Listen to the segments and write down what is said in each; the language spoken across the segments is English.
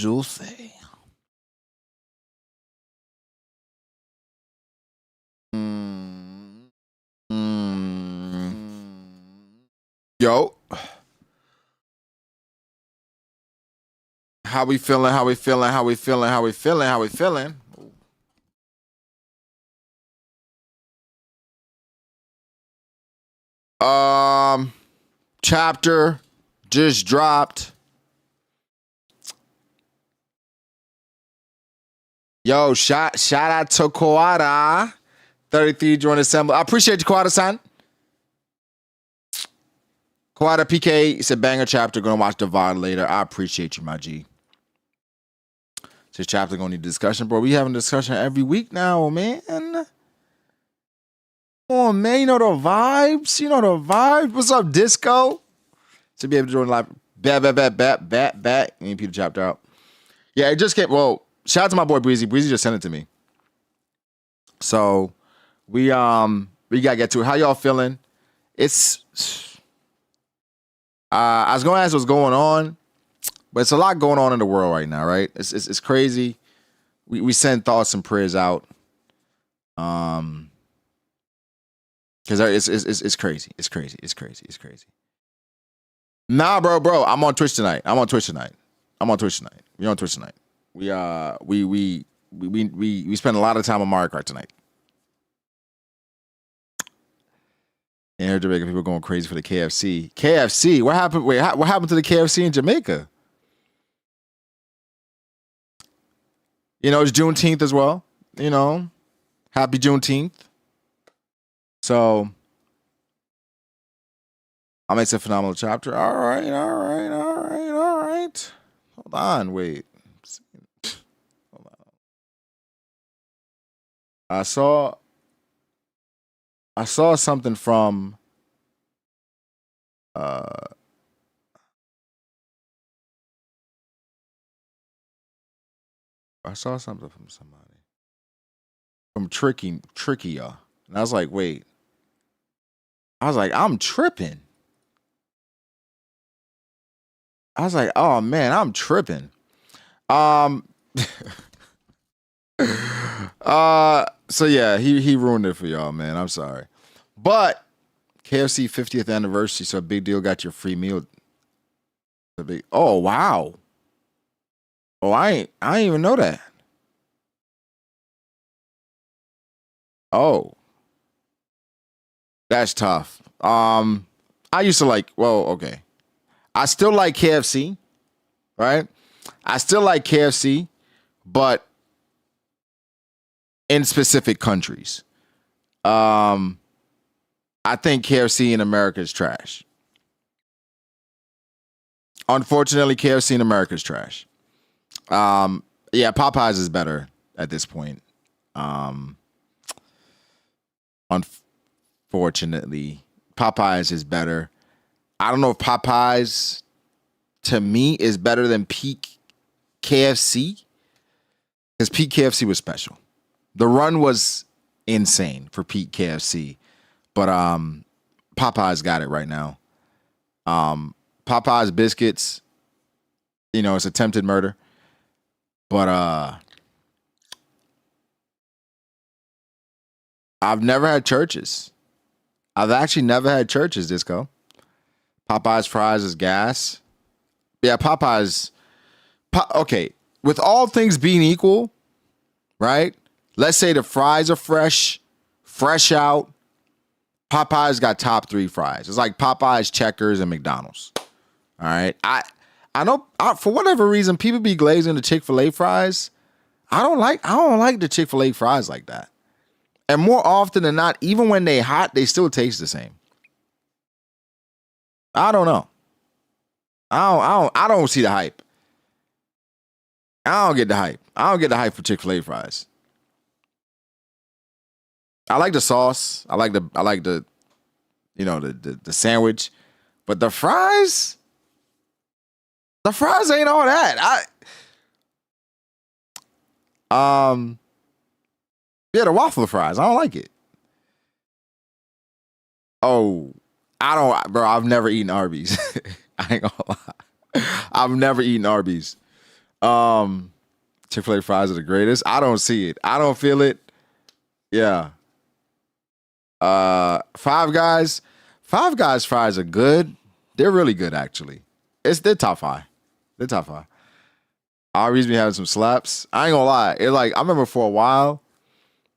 Dulce. Yo. How we feeling? How we feeling? How we feeling? How we feeling? How we feeling? Chapter just dropped. Yo, shout out to Kawada. 33 joined assemble. I appreciate you, Kawada-san. Kawada PK, it's a banger chapter. Gonna watch the VOD later. I appreciate you, my G. This chapter gonna need discussion, bro. We having discussion every week now, man. Oh man, you know the vibes. You know the vibes. What's up, Disco? To be able to join live. Bat. You need Peter chapter out. Yeah, it just came. Well, shout out to my boy Breezy. Breezy just sent it to me. So we gotta get to it. How y'all feeling? It's I was gonna ask what's going on, but it's a lot going on in the world right now, right? It's crazy. We send thoughts and prayers out. Because it's crazy. It's crazy. Nah, bro. I'm on Twitch tonight. You're on Twitch tonight. We spend a lot of time on Mario Kart tonight. And here, Jamaica, people going crazy for the KFC. KFC? What happened? Wait, what happened to the KFC in Jamaica? You know, it's Juneteenth as well. You know, happy Juneteenth. So, it's a phenomenal chapter. All right. Hold on, wait. Hold on. I saw something from somebody. From Trickier. And I was like, wait. I'm tripping. I was like, oh man, I'm tripping. So yeah, he ruined it for y'all, man. I'm sorry. But KFC 50th anniversary, so big deal, got your free meal. Oh wow. Oh, I didn't even know that. Oh. That's tough. I used to like, okay. I still like KFC, right? I still like KFC, but in specific countries. I think KFC in America is trash. Unfortunately, KFC in America is trash. Yeah, Popeyes is better at this point. Unfortunately, Popeyes is better. I don't know if Popeyes, to me, is better than peak KFC. Because peak KFC was special. The run was insane for peak KFC. But Popeyes got it right now. Popeyes biscuits, you know, it's attempted murder. But I've never had churches. I've actually never had churches, Disco. Popeyes fries is gas. Yeah, Popeyes. Okay, with all things being equal, right? Let's say the fries are fresh out. Popeyes got top 3 fries. It's like Popeyes, Checkers, and McDonald's. All right. I know for whatever reason people be glazing the Chick-fil-A fries. I don't like the Chick-fil-A fries like that. And more often than not, even when they hot, they still taste the same. I don't know. I don't see the hype. I don't get the hype. I don't get the hype for Chick-fil-A fries. I like the sauce. I like the you know, the sandwich. But the fries ain't all that. Yeah, the waffle fries. I don't like it. Oh, I've never eaten Arby's. I ain't gonna lie. I've never eaten Arby's. Chick-fil-A fries are the greatest. I don't see it. I don't feel it. Yeah. Five Guys. Five Guys fries are good. They're really good, actually. They're top five. They're top five. Arby's be having some slaps. I ain't gonna lie. I remember for a while,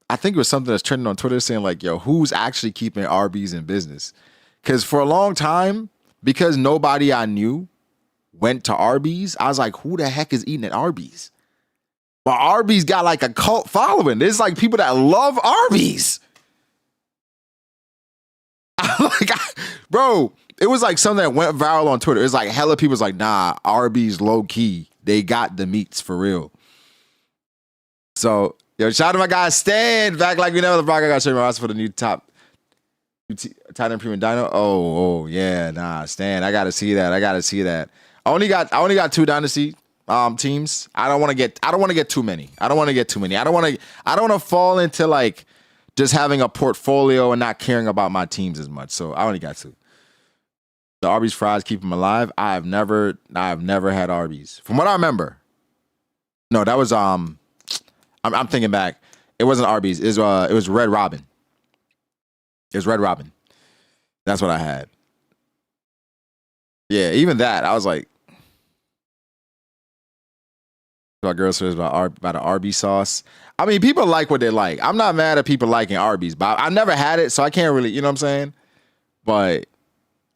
I think it was something that's trending on Twitter saying like, yo, who's actually keeping Arby's in business? Because for a long time, because nobody I knew went to Arby's, I was like, who the heck is eating at Arby's? But Arby's got like a cult following. There's like people that love Arby's. Bro, it was like something that went viral on Twitter. It's like hella people was like, nah, Arby's low key. They got the meats for real. So, yo, shout out to my guy Stan. Back like we never the Brago got to show my roster for the new tight end premium dino. Oh, yeah, nah, Stan. I gotta see that. I only got 2 dynasty teams. I don't want to get too many. I don't want to fall into like just having a portfolio and not caring about my teams as much. So I only got 2. The Arby's fries keep them alive. I've never had Arby's. From what I remember. No, that was I'm thinking back. It wasn't Arby's. It was Red Robin. It was Red Robin. That's what I had. Yeah, even that, I was like, my girl says about the Arby's sauce. I mean, people like what they like. I'm not mad at people liking Arby's, but I never had it, so I can't really, you know what I'm saying? But,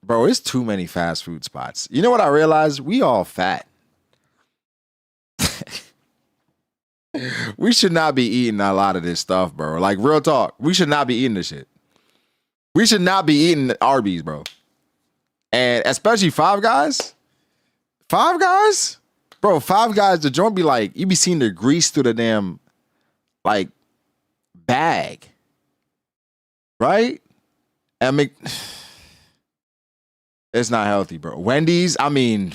bro, it's too many fast food spots. You know what I realized? We all fat. We should not be eating a lot of this stuff, bro. Like, real talk. We should not be eating this shit. We should not be eating Arby's, bro. And especially Five Guys. Five Guys? Bro, Five Guys, the joint be like, you be seeing the grease through the damn, like, bag. Right? And it's not healthy, bro. Wendy's, I mean,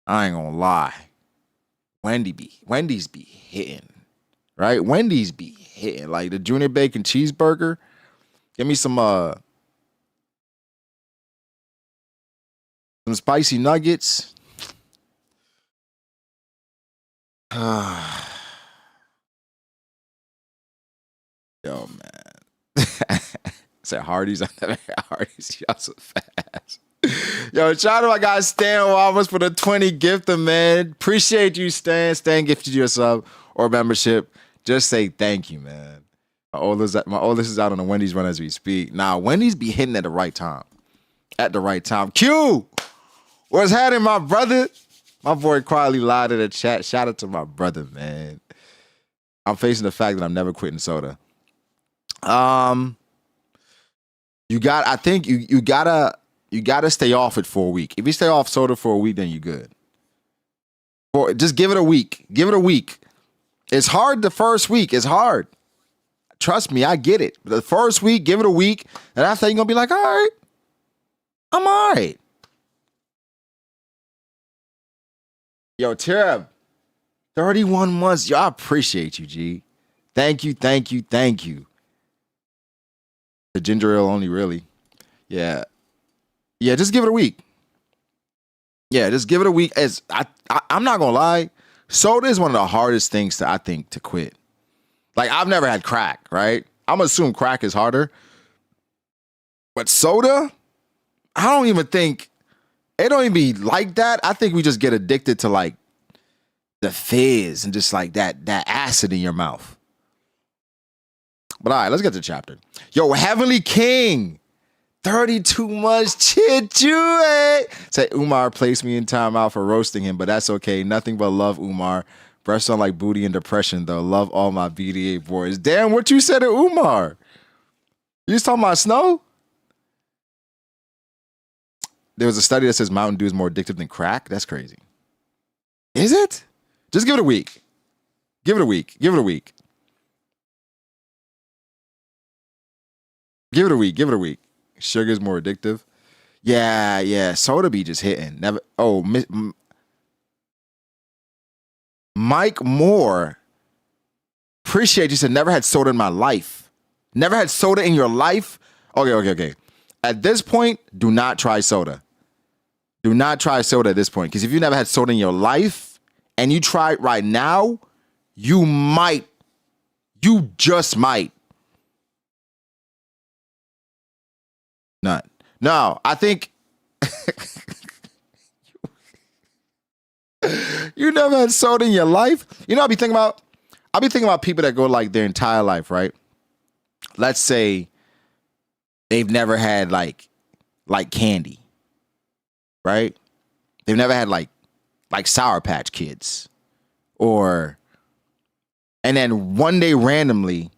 I ain't gonna lie. Wendy's be hitting. Right? Wendy's be hitting. Like the junior bacon cheeseburger. Give me some spicy nuggets. Yo, man. Said Hardee's. I never had Hardee's. Y'all so fast. Yo, shout out to my guy Stan Wallace for the 20 gifter, man. Appreciate you, Stan. Stan gifted you a sub or membership. Just say thank you, man. My oldest is out on the Wendy's run as we speak. Nah, Wendy's be hitting at the right time. At the right time. Q! What's happening, my brother? My boy Queitly lied in the chat. Shout out to my brother, man. I'm facing the fact that I'm never quitting soda. I think you gotta stay off it for a week. If you stay off soda for a week, then you're good. Just give it a week. Give it a week. It's hard the first week. It's hard. Trust me, I get it. The first week, give it a week, and after you're gonna be like, all right, I'm all right. Yo, Tirab, 31 months. Yo, I appreciate you, G. Thank you. The ginger ale only, really. Yeah. Yeah, just give it a week. Yeah, just give it a week. I'm not gonna lie, soda is one of the hardest things to quit. Like, I've never had crack, right? I'm gonna assume crack is harder. But soda, I don't even think it don't even be like that. I think we just get addicted to like the fizz and just like that acid in your mouth. But all right, let's get to the chapter. Yo, Heavenly King. 32 months, chit-choo. Say Umar placed me in timeout for roasting him, but that's okay. Nothing but love, Umar. Breasts on like booty and depression, though. Love all my BDA boys. Damn, what you said to Umar? You just talking about Snow? There was a study that says Mountain Dew is more addictive than crack. That's crazy. Is it? Just give it a week. Give it a week. Give it a week. Give it a week. Give it a week. Sugar's more addictive. Yeah. Soda be just hitting. Never. Oh, Mike Moore. Appreciate you. Said never had soda in my life. Never had soda in your life? Okay. At this point, do not try soda. Do not try soda at this point, because if you never had soda in your life and you try it right now, you just might. Not. No, I think you never had soda in your life. You know, I'll be thinking about people that go like their entire life, right? Let's say they've never had like candy, right? They've never had like Sour Patch Kids, and then one day randomly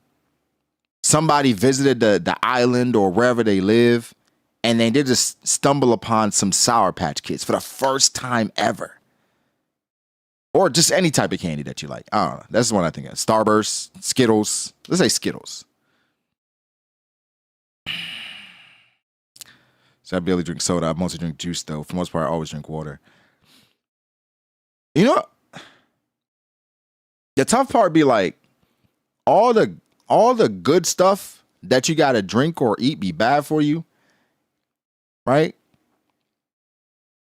somebody visited the island or wherever they live, and they did just stumble upon some Sour Patch Kids for the first time ever. Or just any type of candy that you like. I don't know. That's the one I think of. Starburst, Skittles. Let's say Skittles. So I barely drink soda. I mostly drink juice, though. For the most part, I always drink water. You know, the tough part be like, all the good stuff that you gotta drink or eat be bad for you, right?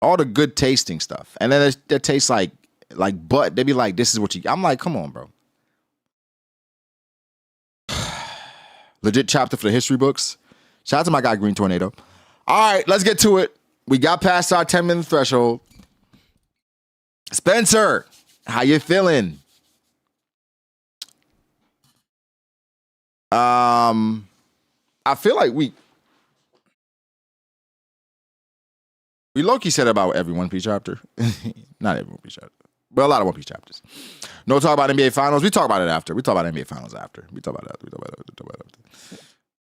All the good tasting stuff, and then that tastes like butt. They be like, "This is what you." I'm like, "Come on, bro." Legit chapter for the history books. Shout out to my guy Green Tornado. All right, let's get to it. We got past our 10-minute threshold. Spencer, how you feeling? I feel like we low-key said about every One Piece chapter. Not every One Piece chapter, but a lot of One Piece chapters. No talk about NBA Finals. We talk about it after. We talk about NBA Finals after. We talk about it after.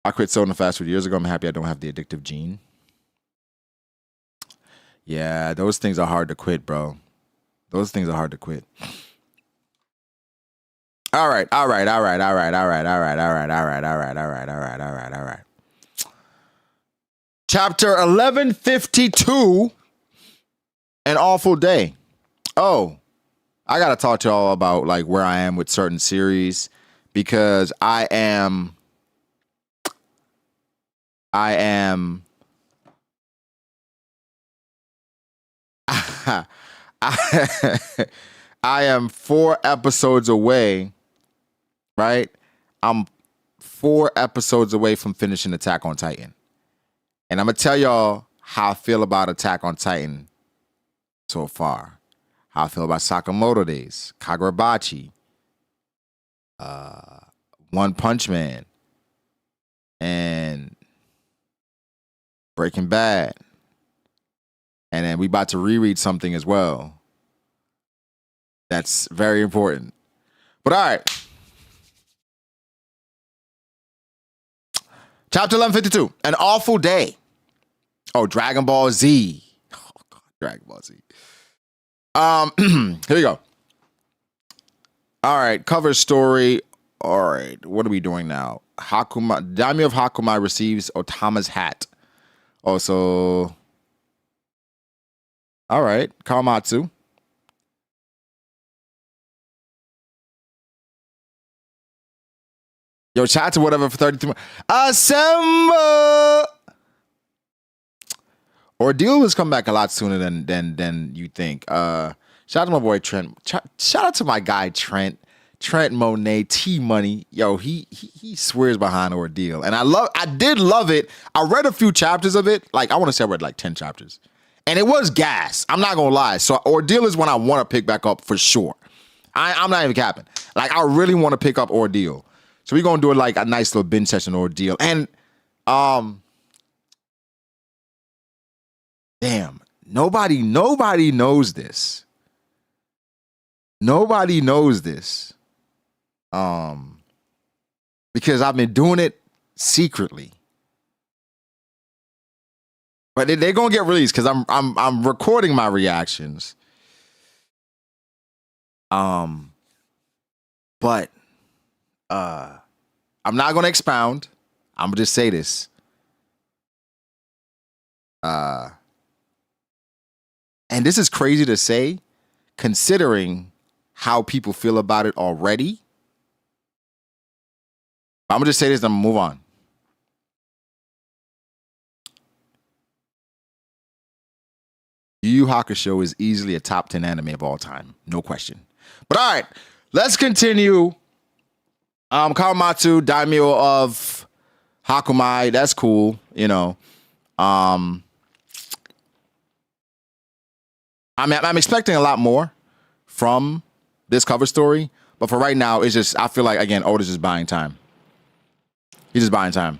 I quit soda fast food years ago. I'm happy I don't have the addictive gene. Yeah, those things are hard to quit, bro. Those things are hard to quit. All right. Chapter 1152, An Awful Day. Oh, I gotta talk to y'all about like where I am with certain series, because I am I am 4 episodes away, right? I'm 4 episodes away from finishing Attack on Titan. And I'm going to tell y'all how I feel about Attack on Titan so far. How I feel about Sakamoto Days, Kagurabachi, One Punch Man, and Breaking Bad. And then we about to reread something as well. That's very important. But all right. Chapter 1152, An Awful Day. Oh, Dragon Ball Z. Oh, God, Dragon Ball Z. Here we go. All right, cover story. All right, what are we doing now? Daimyo of Hakumai receives Otama's hat. Also, all right, Kawamatsu. Yo, chat to whatever for 33 months. Assemble! Ordeal has come back a lot sooner than you think. Shout out to my boy Trent. Shout out to my guy Trent. Trent Monet, T Money. Yo, he swears behind Ordeal. And I did love it. I read a few chapters of it. Like, I want to say I read like 10 chapters. And it was gas. I'm not gonna lie. So Ordeal is one I want to pick back up for sure. I'm not even capping. Like, I really want to pick up Ordeal. So we're gonna do like a nice little binge session Ordeal. And damn, nobody knows this. Nobody knows this. Because I've been doing it secretly. But they're gonna get released because I'm recording my reactions. But I'm not gonna expound. I'm gonna just say this. And this is crazy to say, considering how people feel about it already. I'm gonna just say this and I'm gonna move on. Hakusho is easily a top 10 anime of all time. No question. But all right, let's continue. Kawamatsu, daimyo of Hakumai. That's cool, you know. I'm expecting a lot more from this cover story, but for right now, it's just, I feel like, again, Oda's just buying time. He's just buying time.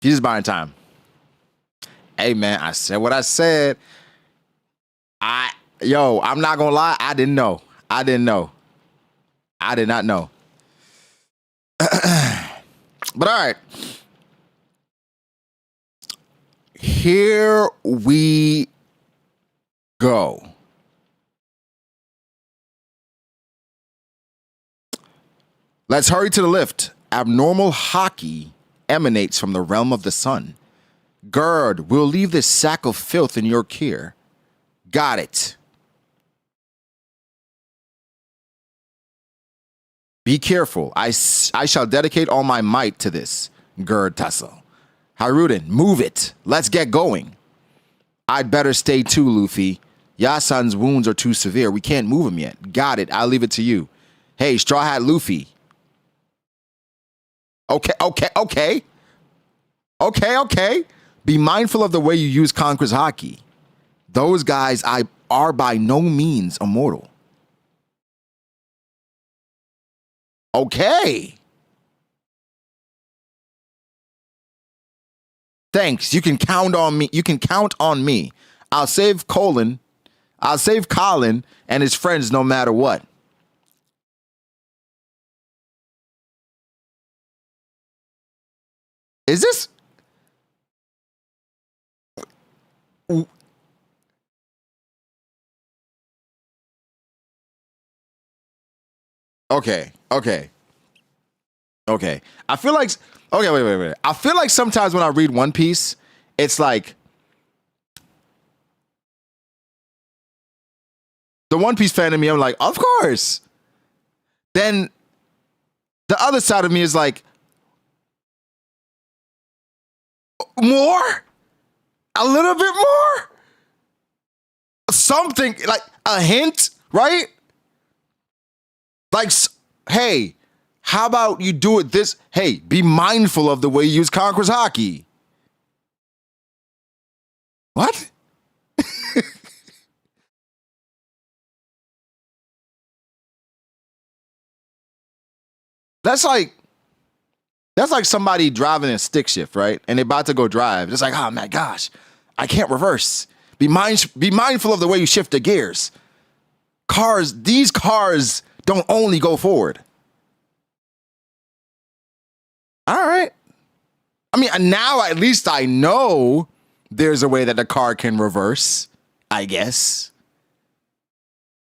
He's just buying time. Hey, man, I said what I said. I'm not gonna lie, I didn't know. I did not know. But all right. Here we go. Let's hurry to the lift. Abnormal hockey emanates from the realm of the sun. Gird, we'll leave this sack of filth in your care. Got it. Be careful. I shall dedicate all my might to this. Gird tussle. Haruden, move it. Let's get going. I'd better stay too, Luffy. Yasan's wounds are too severe. We can't move him yet. Got it. I'll leave it to you. Hey, Straw Hat Luffy. Okay. Be mindful of the way you use Conqueror's Haki. Those guys are by no means immortal. Okay. Thanks. You can count on me. I'll save Colin and his friends no matter what. Is this? Okay. I feel like, wait. I feel like sometimes when I read One Piece, it's like the One Piece fan of me, I'm like, of course. Then the other side of me is like, more? A little bit more? Something, like a hint, right? Like, hey, how about you do it this? Hey, be mindful of the way you use Conqueror's Haki. What? That's like somebody driving a stick shift, right? And they're about to go drive. It's like, oh my gosh, I can't reverse. Be mindful of the way you shift the gears. These cars don't only go forward. All right. I mean, now at least I know there's a way that the car can reverse, I guess.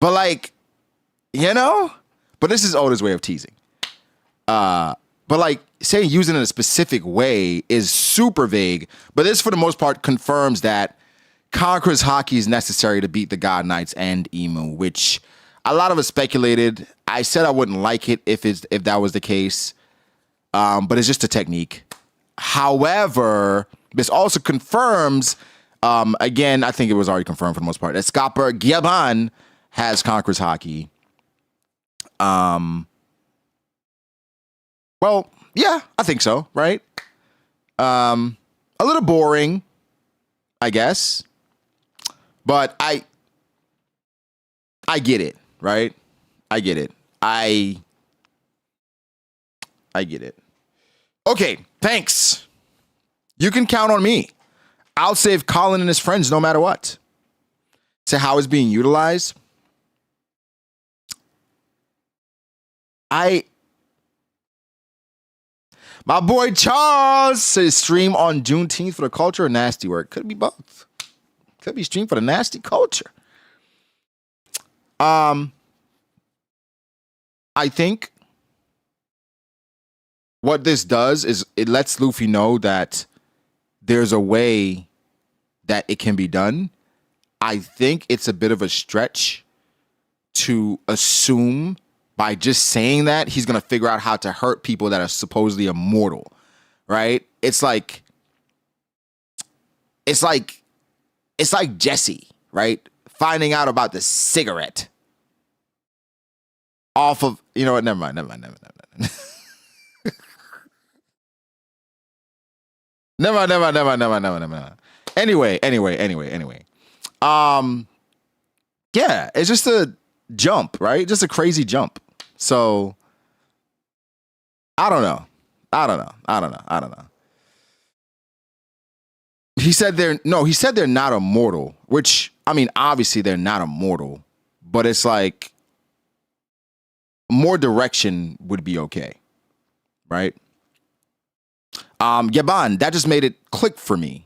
But like, you know? But this is Oda's way of teasing. But like, saying using it in a specific way is super vague. But this, for the most part, confirms that Conqueror's Haki is necessary to beat the God Knights and Emu, which a lot of us speculated. I said I wouldn't like it if that was the case. But it's just a technique. However, this also confirms, again, I think it was already confirmed for the most part, that Scopper Gyaban has Conqueror's Haki. Well, yeah, I think so, right? A little boring, I guess. But I get it, right? I get it. I get it. Okay, thanks. You can count on me. I'll save Colin and his friends no matter what. So how it's being utilized? My boy Charles says stream on Juneteenth for the culture or nasty work. Could be both. Could be stream for the nasty culture. I think what this does is it lets Luffy know that there's a way that it can be done. I think it's a bit of a stretch to assume by just saying that he's going to figure out how to hurt people that are supposedly immortal, right? It's like it's like Jesse, right? Finding out about the cigarette off of, you know what? Never mind. Never mind. Anyway. Yeah, it's just a jump, right? Just a crazy jump. So I don't know. He said they're not immortal, which, I mean, obviously they're not immortal, but it's like more direction would be okay, right? Yaban, that just made it click for me.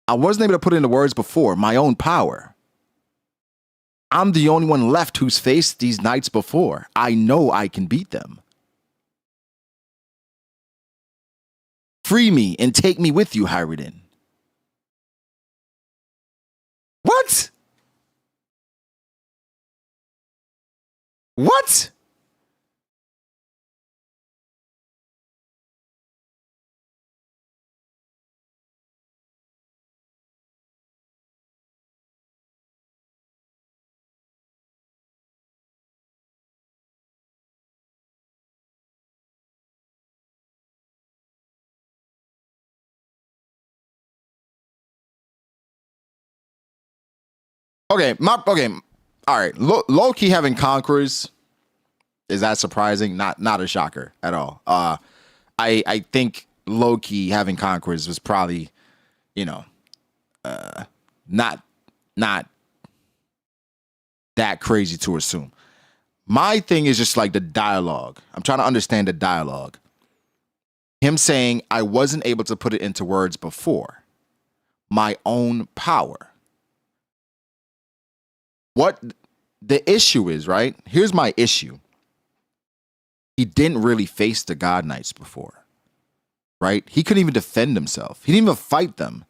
I wasn't able to put it into words before. My own power. I'm the only one left who's faced these knights before. I know I can beat them. Free me and take me with you, Hyridin. What? What? Okay, all right. Loki having conquerors, is that surprising? Not a shocker at all. I think Loki having conquerors was probably, you know, not that crazy to assume. My thing is just like the dialogue. I'm trying to understand the dialogue. Him saying, I wasn't able to put it into words before. My own power. What the issue is, right? Here's my issue. He didn't really face the God Knights before, right? He couldn't even defend himself. He didn't even fight them.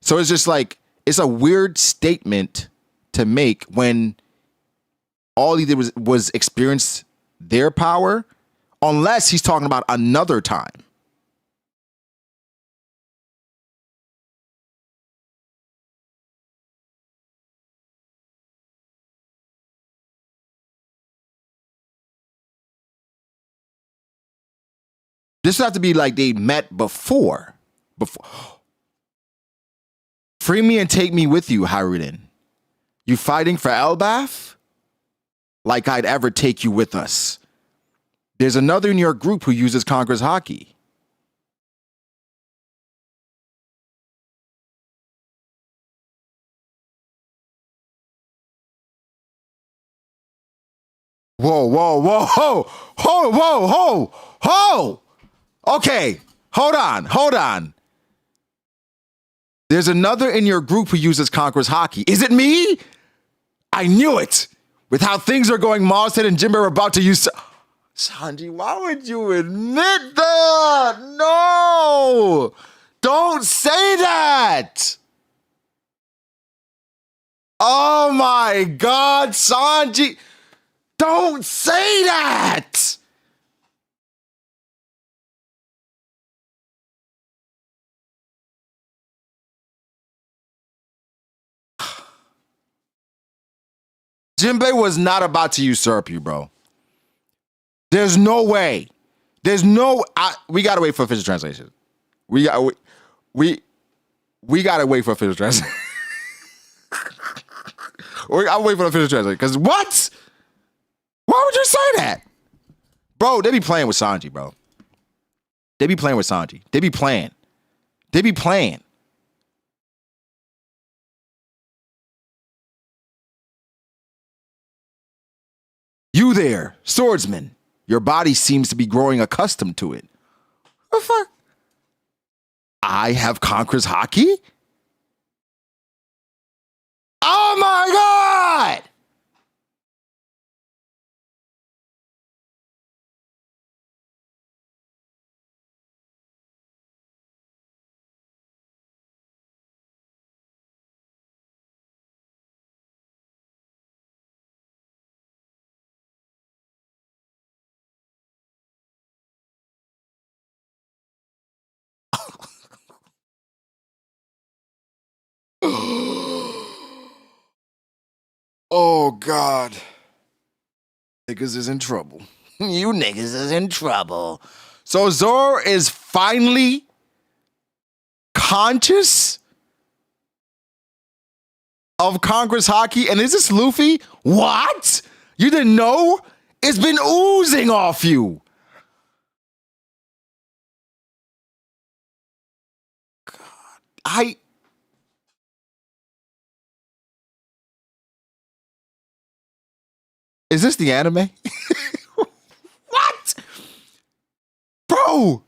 So it's just like, it's a weird statement to make when all he did was experience their power, unless he's talking about another time. This would have to be like they met before. Free me and take me with you, Hyridin. You fighting for Elbath? Like I'd ever take you with us. There's another in your group who uses Conqueror's Hockey. Whoa. Okay, hold on. There's another in your group who uses Conqueror's Hockey. Is it me? I knew it. With how things are going, Marshead and Jimbo are about to use... Sanji, why would you admit that? No! Don't say that! Oh my God, Sanji! Don't say that! Jinbei was not about to usurp you, bro. There's no way. We gotta wait for official translation. We gotta wait for official translation. I'll wait for the official translation. Because what? Why would you say that? Bro, they be playing with Sanji, bro. They be playing. You there, swordsman. Your body seems to be growing accustomed to it. What the fuck? I have Conqueror's Hockey? Oh my God! Oh, God. Niggas is in trouble. You niggas is in trouble. So Zoro is finally conscious of Conqueror's Haki. And is this Luffy? What? You didn't know? It's been oozing off you. God. Is this the anime? What? Bro.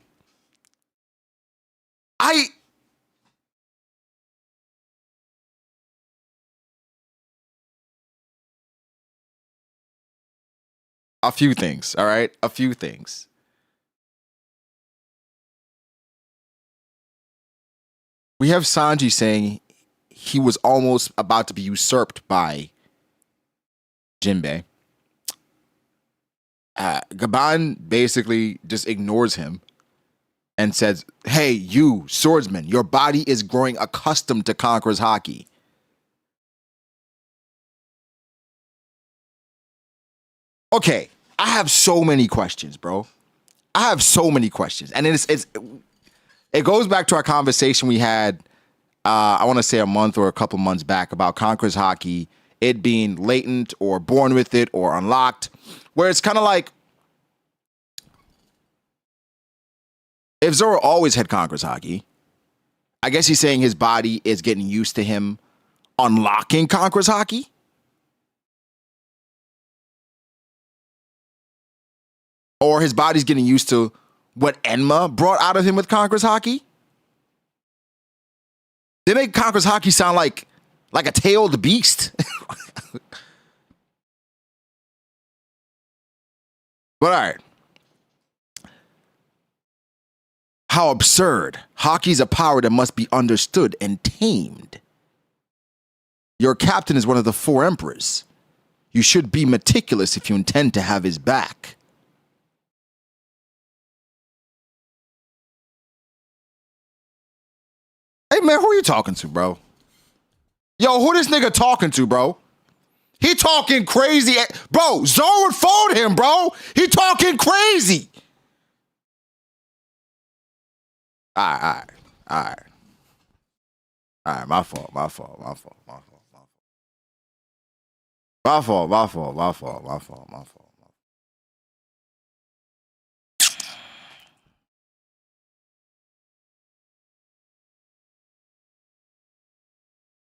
A few things, all right? A few things. We have Sanji saying he was almost about to be usurped by Jinbei. Gaban basically just ignores him and says, hey, you, swordsman, your body is growing accustomed to Conqueror's Haki. Okay, I have so many questions, bro. I have so many questions. And it goes back to our conversation we had, I want to say a month or a couple months back about Conqueror's Haki, it being latent or born with it or unlocked, where it's kind of like, if Zoro always had Conqueror's Haki, I guess he's saying his body is getting used to him unlocking Conqueror's Haki. Or his body's getting used to what Enma brought out of him with Conqueror's Haki. They make Conqueror's Haki sound like a tailed beast. But all right. How absurd. Haki's a power that must be understood and tamed. Your captain is one of the 4 emperors. You should be meticulous if you intend to have his back. Hey, man, who you talking to, bro? Yo, who this nigga talking to, bro? He talking crazy. Bro, Zoro phoned him, bro. He talking crazy. All right. My fault.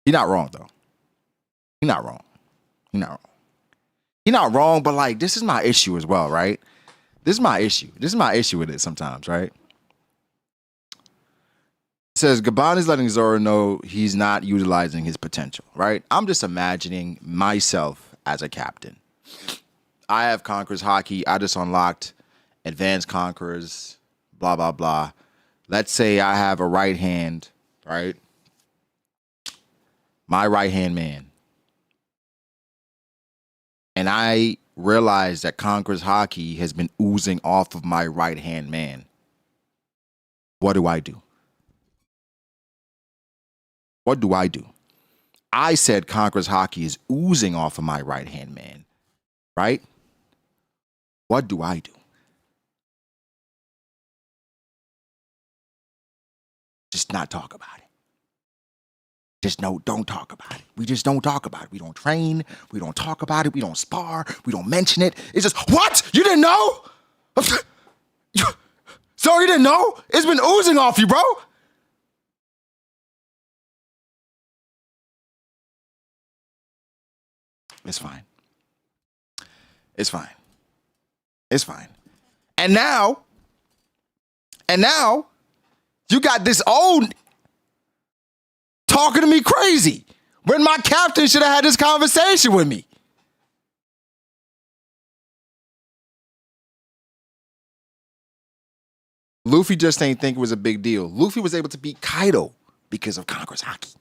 He's not wrong, though. He's not wrong, but like, this is my issue as well, right? This is my issue with it sometimes, right? It says, Gaban is letting Zoro know he's not utilizing his potential, right? I'm just imagining myself as a captain. I have Conqueror's Haki. I just unlocked Advanced Conquerors, blah, blah, blah. Let's say I have a right hand, right? My right-hand man. And I realize that Conqueror's Haki has been oozing off of my right-hand man. What do I do? I said Conqueror's Haki is oozing off of my right-hand man, right? What do I do? Just not talk about it. Don't talk about it. We just don't talk about it. We don't train. We don't talk about it. We don't spar. We don't mention it. It's just, what? You didn't know? So you didn't know? It's been oozing off you, bro. It's fine. And now, you got this old talking to me crazy when my captain should have had this conversation with me. Luffy just ain't think it was a big deal. Luffy was able to beat Kaido because of Conqueror's Haki.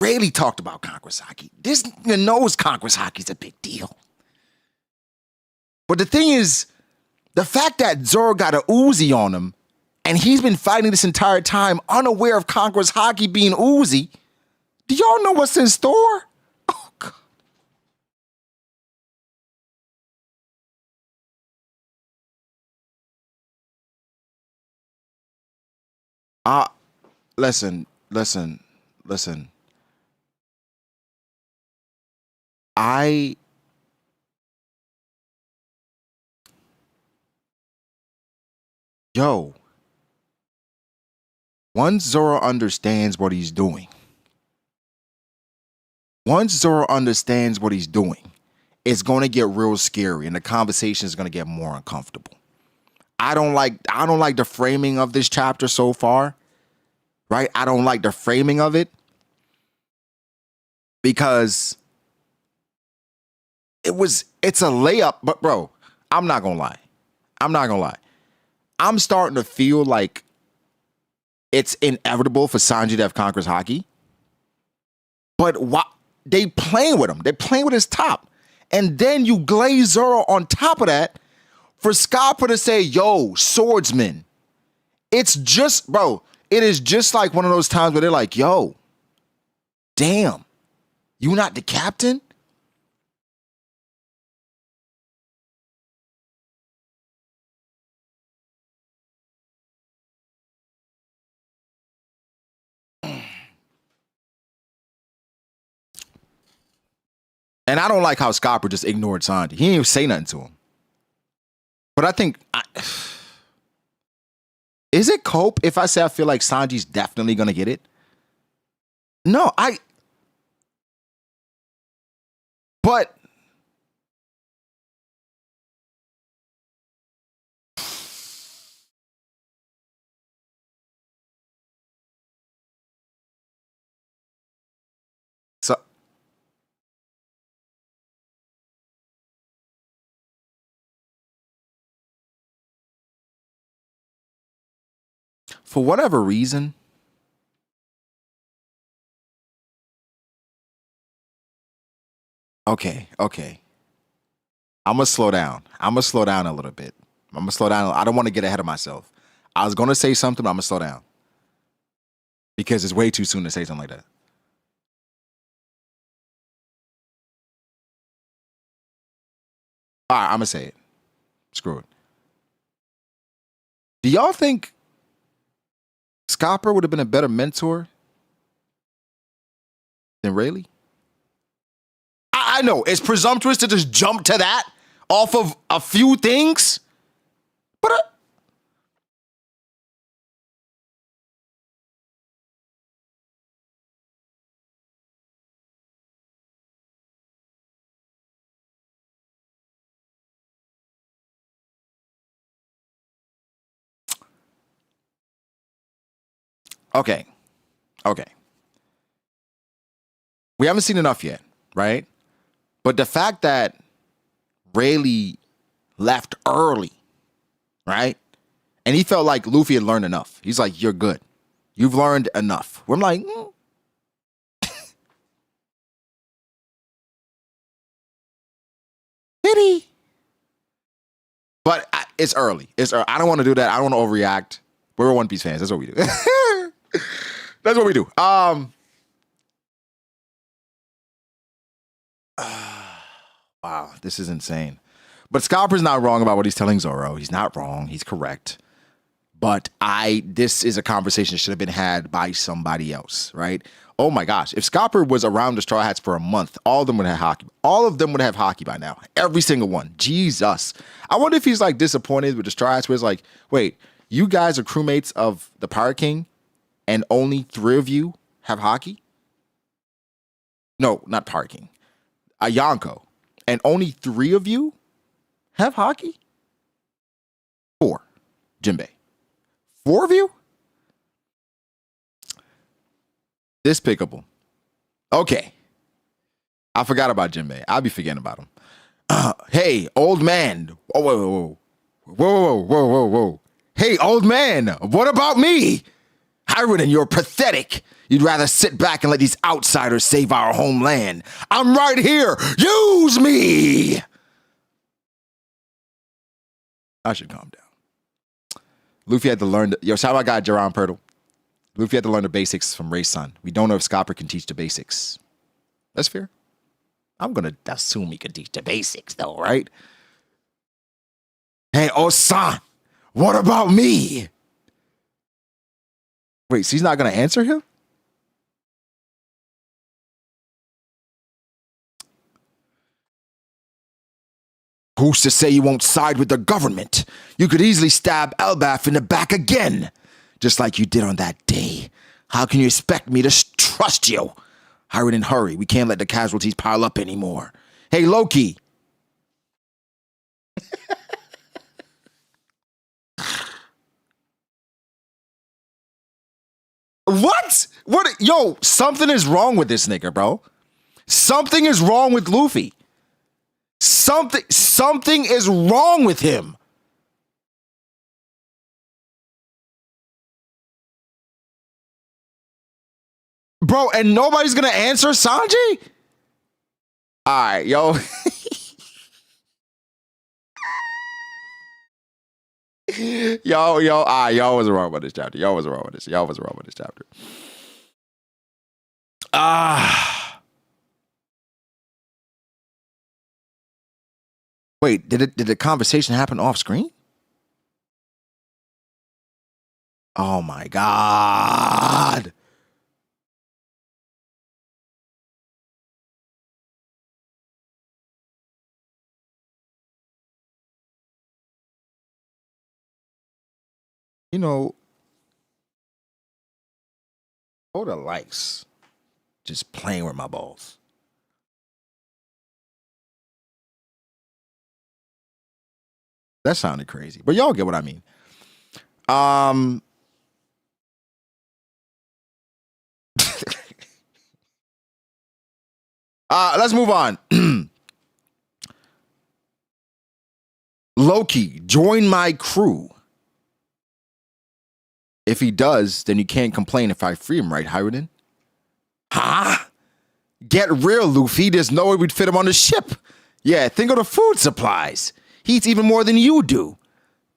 Rayleigh talked about Conqueror's Haki. This nigga knows Conqueror's Haki's a big deal. But the thing is, the fact that Zoro got a Uzi on him and he's been fighting this entire time unaware of Conqueror's Haki being Uzi, do y'all know what's in store? Oh, God. Uh listen, listen, listen. I yo, once Zoro understands what he's doing, it's going to get real scary and the conversation is going to get more uncomfortable. I don't like the framing of this chapter so far, right? I don't like the framing of it because it's a layup, but bro, I'm not going to lie. I'm starting to feel like it's inevitable for Sanji to have Conqueror's Haki. But why they playing with him? They're playing with his top. And then you glaze Zoro on top of that for Scopper to say, yo, swordsman. It's just, bro, it is just like one of those times where they're like, yo, damn, you not the captain? And I don't like how Scopper just ignored Sanji. He didn't even say nothing to him. But I think, is it cope if I say I feel like Sanji's definitely going to get it? No, but so for whatever reason, okay. I'm going to slow down. I'm going to slow down a little bit. I'm going to slow down. I don't want to get ahead of myself. I was going to say something, but I'm going to slow down. Because it's way too soon to say something like that. All right, I'm going to say it. Screw it. Do y'all think Scopper would have been a better mentor than Rayleigh? I know, it's presumptuous to just jump to that off of a few things. But okay. We haven't seen enough yet, right? But the fact that Rayleigh left early, right? And he felt like Luffy had learned enough. He's like, you're good. You've learned enough. I'm like, did he? But it's early. I don't want to do that. I don't want to overreact. We're One Piece fans. That's what we do. That's what we do. Wow, this is insane. But Scalper's not wrong about what he's telling Zoro. He's not wrong. He's correct. But this is a conversation that should have been had by somebody else, right? Oh my gosh. If Scalper was around the Straw Hats for a month, all of them would have Haki. All of them would have Haki by now. Every single one. Jesus. I wonder if he's like disappointed with the Straw Hats where it's like, wait, you guys are crewmates of the Pirate King and only 3 of you have Haki? No, not Pirate King. A Yonko. And only 3 of you have Haki? 4. Jinbei. 4 of you? Despicable. Okay. I forgot about Jinbei. I'll be forgetting about him. Hey, old man. Whoa. Hey, old man. What about me? Hiron, you're pathetic. You'd rather sit back and let these outsiders save our homeland. I'm right here. Use me. I should calm down. Luffy had to learn. Shout out my guy, Jerron Pirtle. Luffy had to learn the basics from Ray's son. We don't know if Scopper can teach the basics. That's fair. I'm going to assume he can teach the basics, though, right? Hey, Osan, what about me? Wait, so he's not going to answer him? Who's to say you won't side with the government? You could easily stab Elbaf in the back again, just like you did on that day. How can you expect me to trust you? Hurry and hurry. We can't let the casualties pile up anymore. Hey, Loki. What? What? Yo, something is wrong with this nigga, bro. Something is wrong with Luffy. Something is wrong with him. Bro, and nobody's gonna answer Sanji? Alright, yo. Y'all was wrong about this chapter. Y'all was wrong with this chapter. Wait, did the conversation happen off screen? Oh my God. You know, Oda likes just playing with my balls. That sounded crazy, but y'all get what I mean. Let's move on. Loki, join my crew. If he does, then you can't complain if I free him, right, Hiruden? Huh? Get real, Luffy. There's no way we'd fit him on the ship. Yeah, think of the food supplies. He eats even more than you do.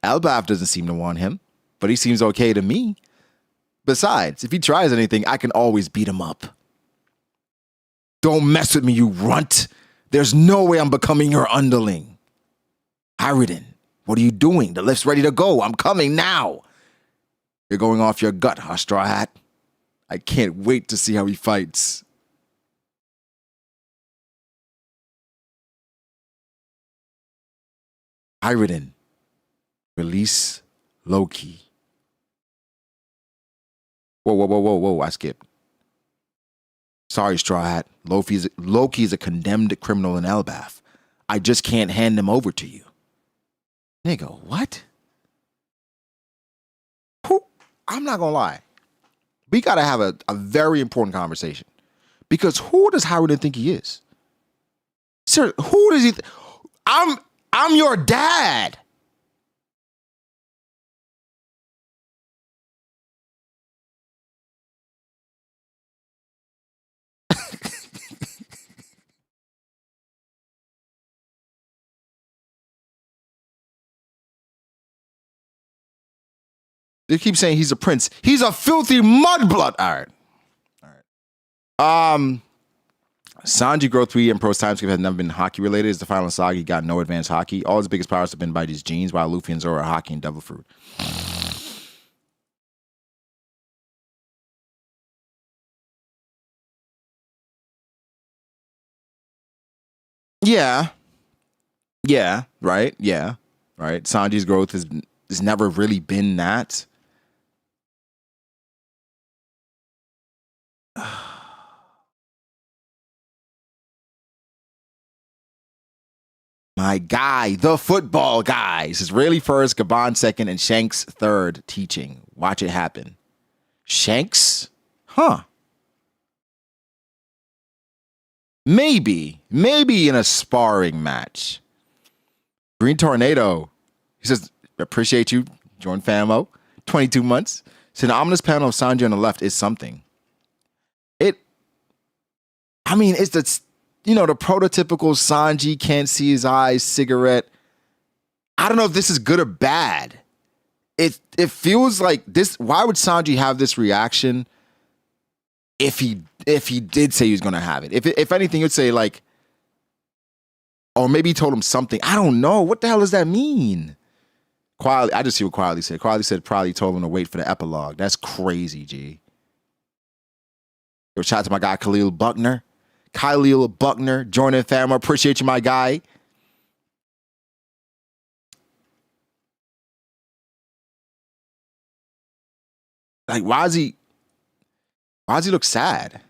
Elbaf doesn't seem to want him, but he seems okay to me. Besides, if he tries anything, I can always beat him up. Don't mess with me, you runt. There's no way I'm becoming your underling. Hiruden, what are you doing? The lift's ready to go. I'm coming now. You're going off your gut, huh, Straw Hat? I can't wait to see how he fights. Hiruden, release Loki. Whoa, I skipped. Sorry, Straw Hat. Loki is a condemned criminal in Elbaf. I just can't hand him over to you. Nigga, what? I'm not gonna lie. We gotta have a very important conversation. Because who does Hiruden think he is? Sir, who does he I'm your dad. They keep saying he's a prince. He's a filthy mudblood. All right. Sanji growth 3 and Pro's time skip has never been hockey related. It's the final saga. He got no advanced hockey. All his biggest powers have been by these genes, while Luffy and Zoro are hockey and devil fruit. Yeah. Right. Sanji's growth has never really been that. My guy, the football guy. This is Rayleigh first, Gabon second, and Shanks third teaching. Watch it happen. Shanks? Huh. Maybe in a sparring match. Green Tornado. He says, appreciate you. Join Famo. 22 months. So the ominous panel of Sanji on the left is something. It's the prototypical Sanji can't see his eyes cigarette. I don't know if this is good or bad. It feels like this. Why would Sanji have this reaction if he did say he was going to have it? If anything, you'd say like, or maybe he told him something. I don't know. What the hell does that mean? Queitly, I just see what Queitly said. Queitly said probably told him to wait for the epilogue. That's crazy, G. Yo, shout out to my guy Khalil Buckner. Khalil Buckner, joining fam. I appreciate you, my guy. Like, why does he look sad?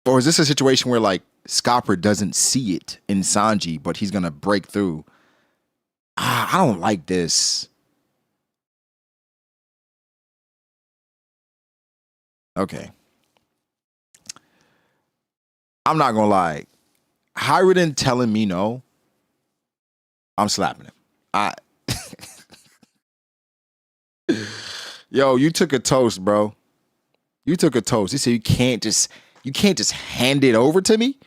Or is this a situation where like Scopper doesn't see it in Sanji, but he's gonna break through? I don't like this. Okay. I'm not gonna lie. Hyruden telling me no, I'm slapping him. Yo, you took a toast, bro. You took a toast. He said you can't just hand it over to me.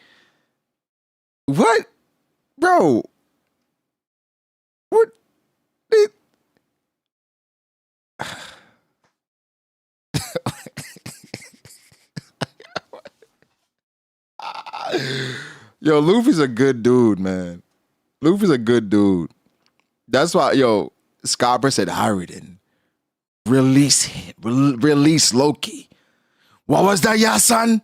What, bro? What? Yo, Luffy's a good dude, man. Luffy's a good dude. That's why, yo, Scopper said, Hyruden, release him. Release Loki. What was that, Yasan?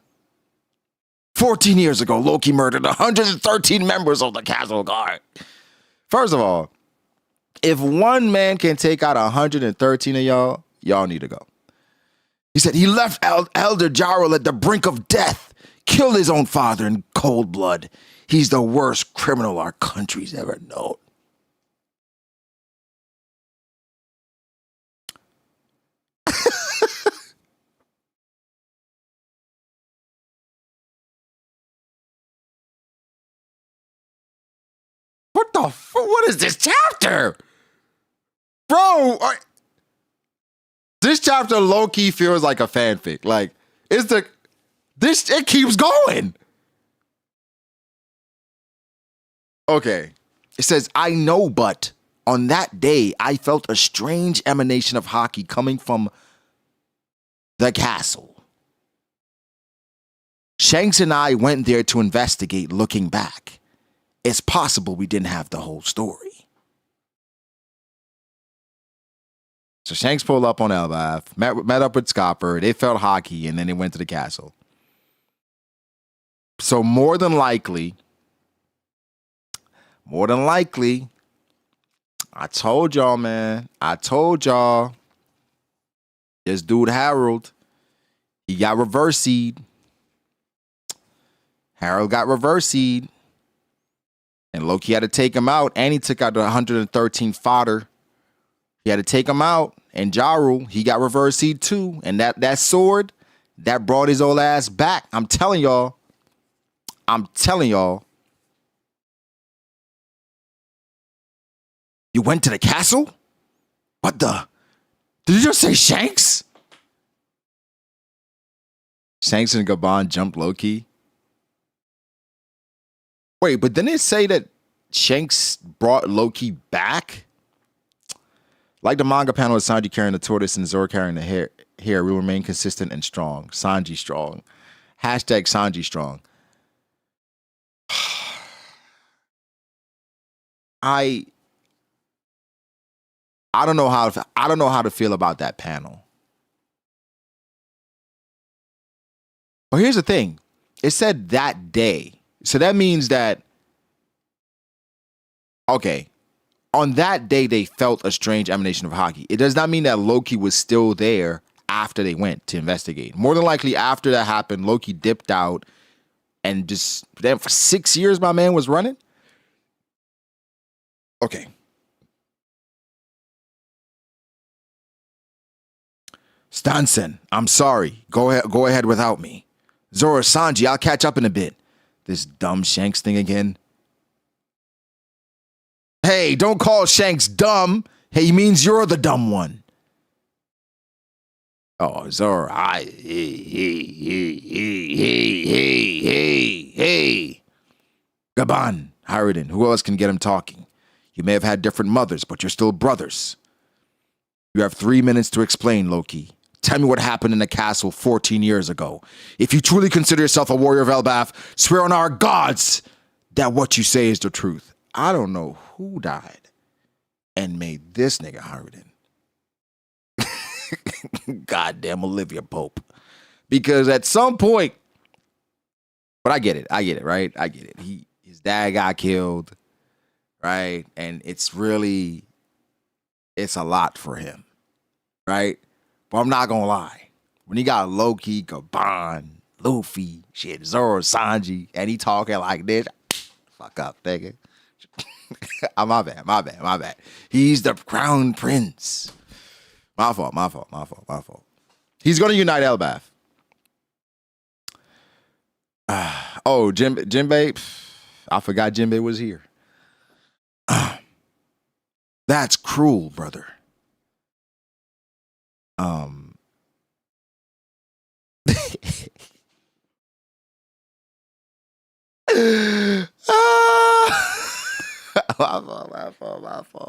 14 years ago, Loki murdered 113 members of the Castle Guard. First of all, if one man can take out 113 of y'all need to go. He said he left Elder Jarl at the brink of death, killed his own father in cold blood. He's the worst criminal our country's ever known. What the fuck? What is this chapter? Bro, this chapter low-key feels like a fanfic. Like, it keeps going. Okay. It says, I know, but on that day, I felt a strange emanation of haki coming from the castle. Shanks and I went there to investigate, looking back. It's possible we didn't have the whole story. So Shanks pulled up on Elbaf, met up with Scopper, they felt haki, and then they went to the castle. So more than likely, I told y'all, man. I told y'all. This dude, Harold, he got reversied. Harold got reversied. And Loki had to take him out. And he took out the 113 fodder. He had to take him out. And Jarul, he got reversied too. And that sword, that brought his old ass back. I'm telling y'all. You went to the castle? What the? Did you just say Shanks? Shanks and Gabon jumped Loki. Wait, but didn't it say that Shanks brought Loki back? Like the manga panel with Sanji carrying the tortoise and Zoro carrying the hair, we will remain consistent and strong. Sanji strong. Hashtag Sanji strong. I don't know how to feel about that panel. But here's the thing. It said that day. So that means that, okay, on that day they felt a strange emanation of haki. It does not mean that Loki was still there after they went to investigate. More than likely after that happened, Loki dipped out and just, then for 6 years my man was running. Okay. Stansen, I'm sorry. Go ahead without me. Zoro, Sanji, I'll catch up in a bit. This dumb Shanks thing again. Hey, don't call Shanks dumb. Hey, he means you're the dumb one. Oh, Zoro, hey. Gaban, Hyruden, who else can get him talking? You may have had different mothers, but you're still brothers. You have 3 minutes to explain, Loki. Tell me what happened in the castle 14 years ago. If you truly consider yourself a warrior of Elbaf, swear on our gods that what you say is the truth. I don't know who died and made this nigga Harden. Goddamn Olivia Pope. Because at some point, but I get it, right? I get it. His dad got killed, right? And it's a lot for him, right? But I'm not gonna lie. When he got Loki, Gaban, Luffy, shit, Zoro, Sanji, and he talking like this, fuck up, nigga. My bad. He's the crown prince. My fault. He's gonna unite Elbaf. Jinbei. I forgot Jinbei was here. That's cruel, brother.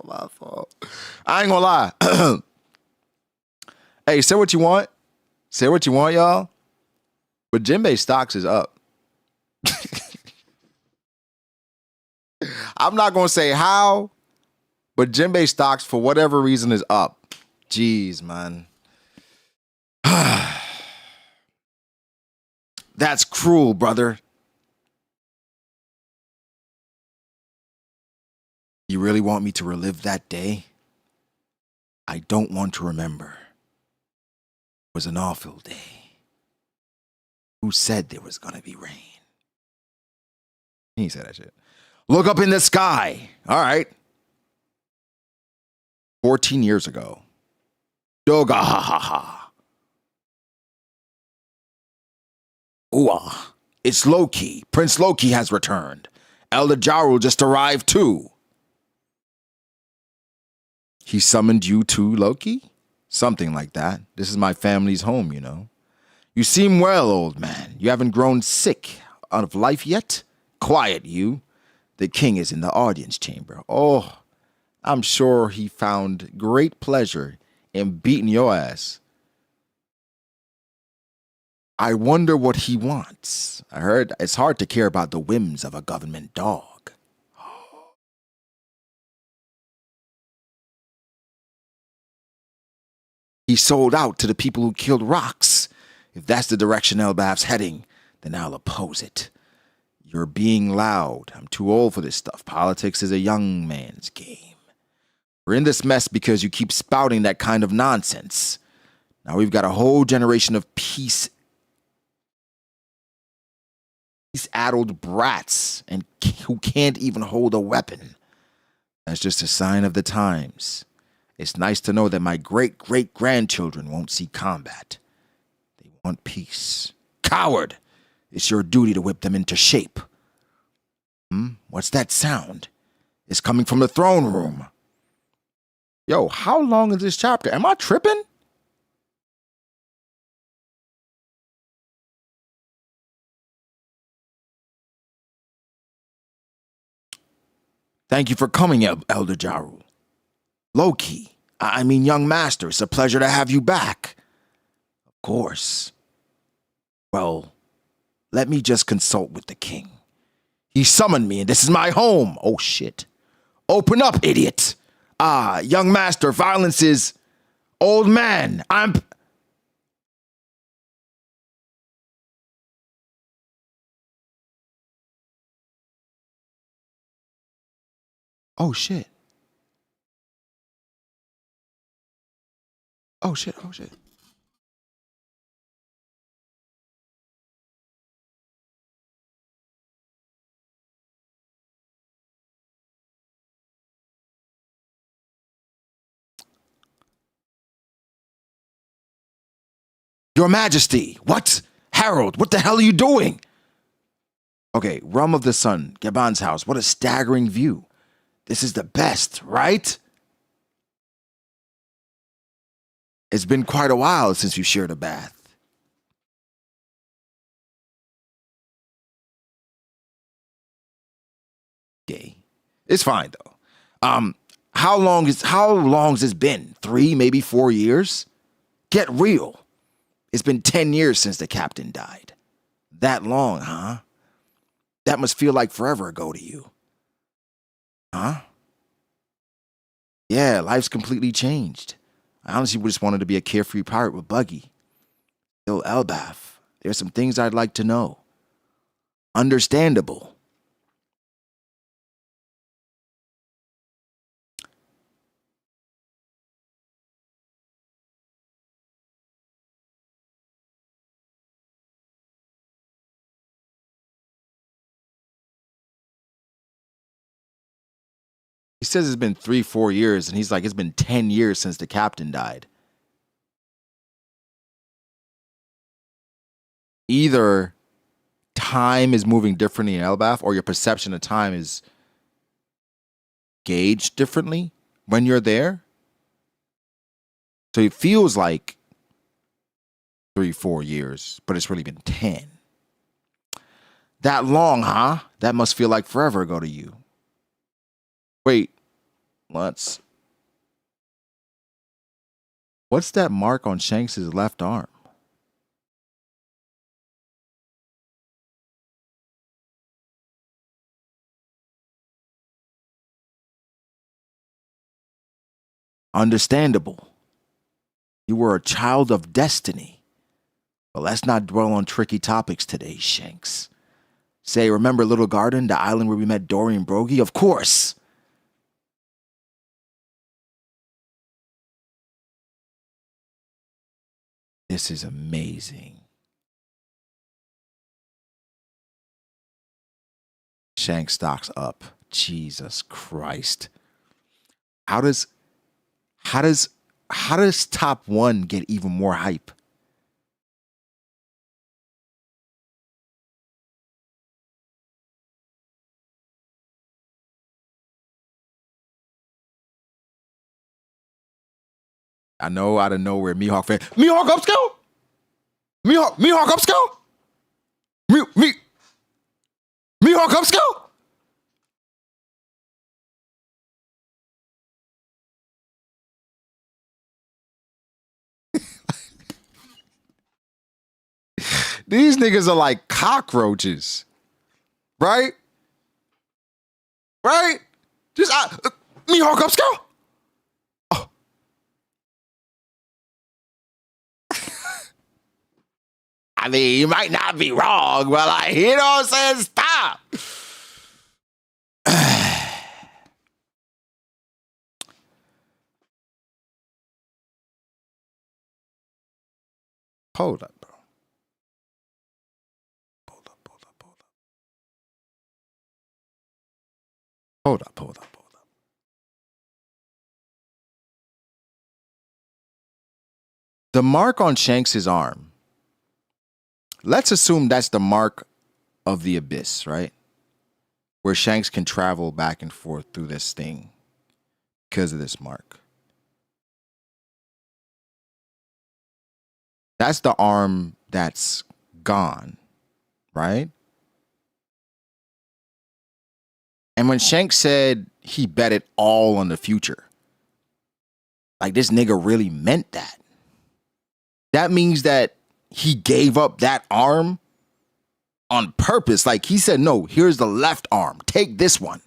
My fault. I ain't gonna lie. Hey, say what you want. Say what you want, y'all. But Jinbei stocks is up. I'm not gonna say how, but Jinbei stocks for whatever reason is up. Jeez, man. That's cruel, brother. You really want me to relive that day? I don't want to remember. It was an awful day. Who said there was gonna be rain? He said that shit. Look up in the sky. All right. 14 years ago. Doga ha ha ha. Ooh, it's Loki. Prince Loki has returned. Elder Jarul just arrived too. He summoned you too, Loki? Something like that. This is my family's home, you know. You seem well, old man. You haven't grown sick out of life yet? Quiet, you. The king is in the audience chamber. Oh, I'm sure he found great pleasure in beating your ass. I wonder what he wants. I heard it's hard to care about the whims of a government dog. He sold out to the people who killed rocks. If that's the direction Elbaf's heading, then I'll oppose it. You're being loud. I'm too old for this stuff. Politics is a young man's game. We're in this mess because you keep spouting that kind of nonsense. Now we've got a whole generation of peace-addled brats and who can't even hold a weapon. That's just a sign of the times. It's nice to know that my great-great-grandchildren won't see combat. They want peace. Coward! It's your duty to whip them into shape. What's that sound? It's coming from the throne room. Yo, how long is this chapter? Am I tripping? Thank you for coming, Elder Jarul. Loki, I mean young master, it's a pleasure to have you back. Of course. Well, let me just consult with the king. He summoned me and this is my home. Oh shit. Open up, idiot. Young master, violence is... Old man, Oh shit. Oh shit. Your Majesty, what? Harold, what the hell are you doing? Okay, Realm of the Sun, Gaban's house, what a staggering view. This is the best, right? It's been quite a while since you shared a bath. Okay. It's fine though. How long's this been? 3, maybe 4 years? Get real. It's been 10 years since the captain died. That long, huh? That must feel like forever ago to you. Huh? Yeah, life's completely changed. I honestly just wanted to be a carefree pirate with Buggy. Yo, Elbaf, there's some things I'd like to know. Understandable. He says it's been 3-4 years, and he's like, it's been 10 years since the captain died. Either time is moving differently in Elbaf, or your perception of time is gauged differently when you're there. So it feels like 3-4 years, but it's really been 10. That long, huh? That must feel like forever ago to you. Wait, what's that mark on Shanks' left arm? Understandable. You were a child of destiny. But let's not dwell on tricky topics today, Shanks. Say, remember Little Garden, the island where we met Dory and Brogy? Of course. This is amazing. Shanks stocks up. Jesus Christ. How does top 1 get even more hype? I know out of nowhere, Mihawk fan. Mihawk upscale? Mihawk upscale? Mihawk upscale? These niggas are like cockroaches. Right? Right? Just Mihawk upscale? Oh. I mean, you might not be wrong, but like, you know what I'm saying? Stop. Hold up, bro. Hold up. The mark on Shanks' arm. Let's assume that's the mark of the abyss, right? Where Shanks can travel back and forth through this thing because of this mark. That's the arm that's gone, right? And when Shanks said he bet it all on the future, like this nigga really meant that. That means that he gave up that arm on purpose. Like he said, no, here's the left arm. Take this one.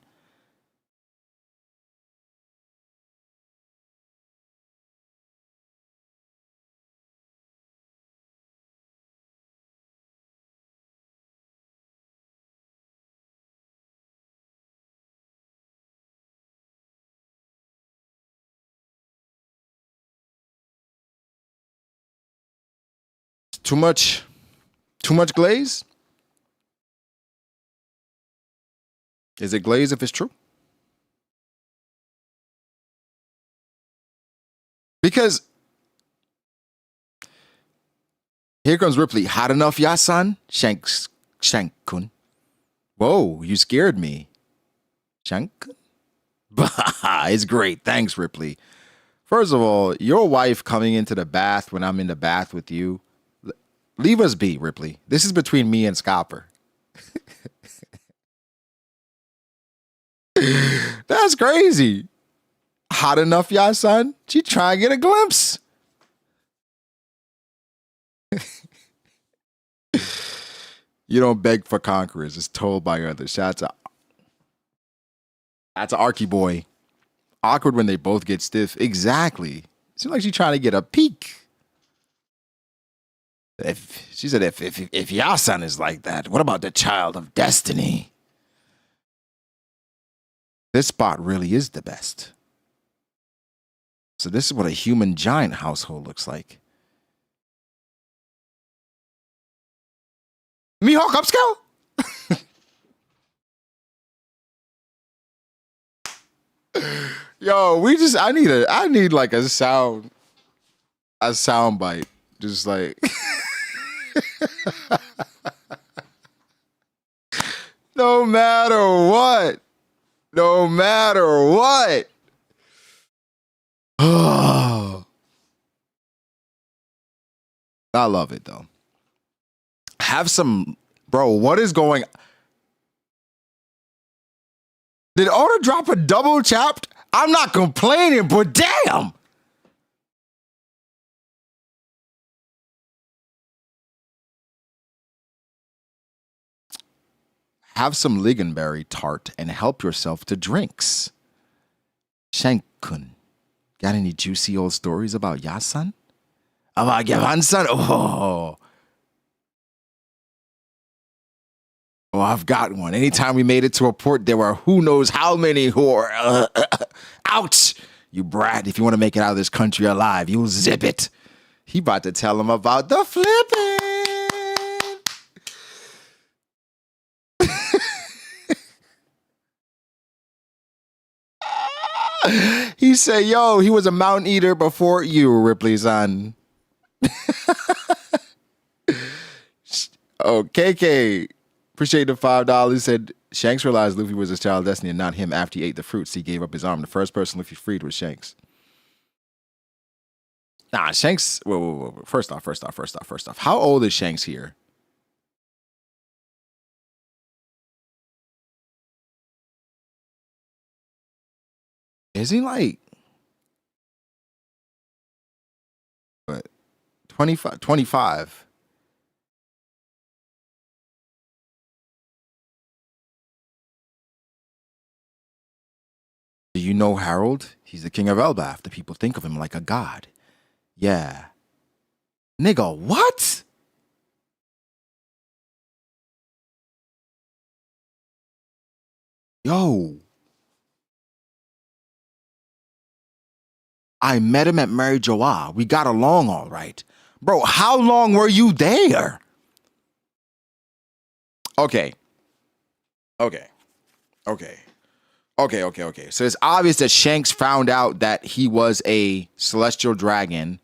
Too much glaze? Is it glaze if it's true? Because here comes Ripley. Hot enough, ya son? Shank-kun. Whoa, you scared me. Shank-kun? It's great. Thanks, Ripley. First of all, your wife coming into the bath when I'm in the bath with you. Leave us be, Ripley. This is between me and Scalper. That's crazy. Hot enough, y'all, son? She trying to get a glimpse. You don't beg for conquerors. It's told by others. Shout out to that's an Arky boy. Awkward when they both get stiff. Exactly. Seems like she's trying to get a peek. She said, if your son is like that, what about the child of destiny? This spot really is the best. So this is what a human giant household looks like. Mihawk upscale? Yo, I need like a sound bite. Just like no matter what. No matter what. I love it though. Have some, bro, what is going? Did Oda drop a double chapped? I'm not complaining, but damn. Have some lingonberry tart and help yourself to drinks. Shankun, got any juicy old stories about Yasan? About Yavan-san? Oh, I've got one. Anytime we made it to a port, there were who knows how many who are ouch. You brat, if you want to make it out of this country alive, you'll zip it. He about to tell him about the flipping. He said, yo, he was a mountain eater before you, Ripley-san. Oh, KK, appreciate the $5. He said, Shanks realized Luffy was his child of destiny and not him after he ate the fruits. He gave up his arm. The first person Luffy freed was Shanks. Nah, Shanks, whoa. First off. How old is Shanks here? Is he like, what, 25? 25. Do you know Harold? He's the king of Elbaf. The people think of him like a god. Yeah. Nigga, what? Yo. I met him at Mary Joa. We got along all right. Bro, how long were you there? Okay. So it's obvious that Shanks found out that he was a celestial dragon,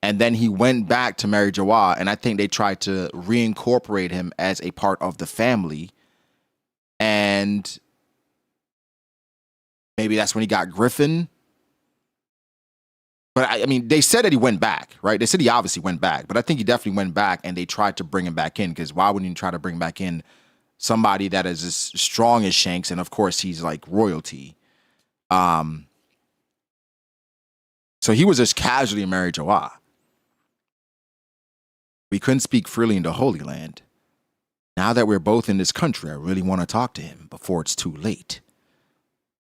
and then he went back to Mary Joa, and I think they tried to reincorporate him as a part of the family. And maybe that's when he got Griffin. But I mean, they said that he went back, right? They said he obviously went back, but I think he definitely went back, and they tried to bring him back in, because why wouldn't you try to bring back in somebody that is as strong as Shanks? And of course, he's like royalty. So he was just casually in Mary Joa. We couldn't speak freely in the Holy Land. Now that we're both in this country, I really want to talk to him before it's too late.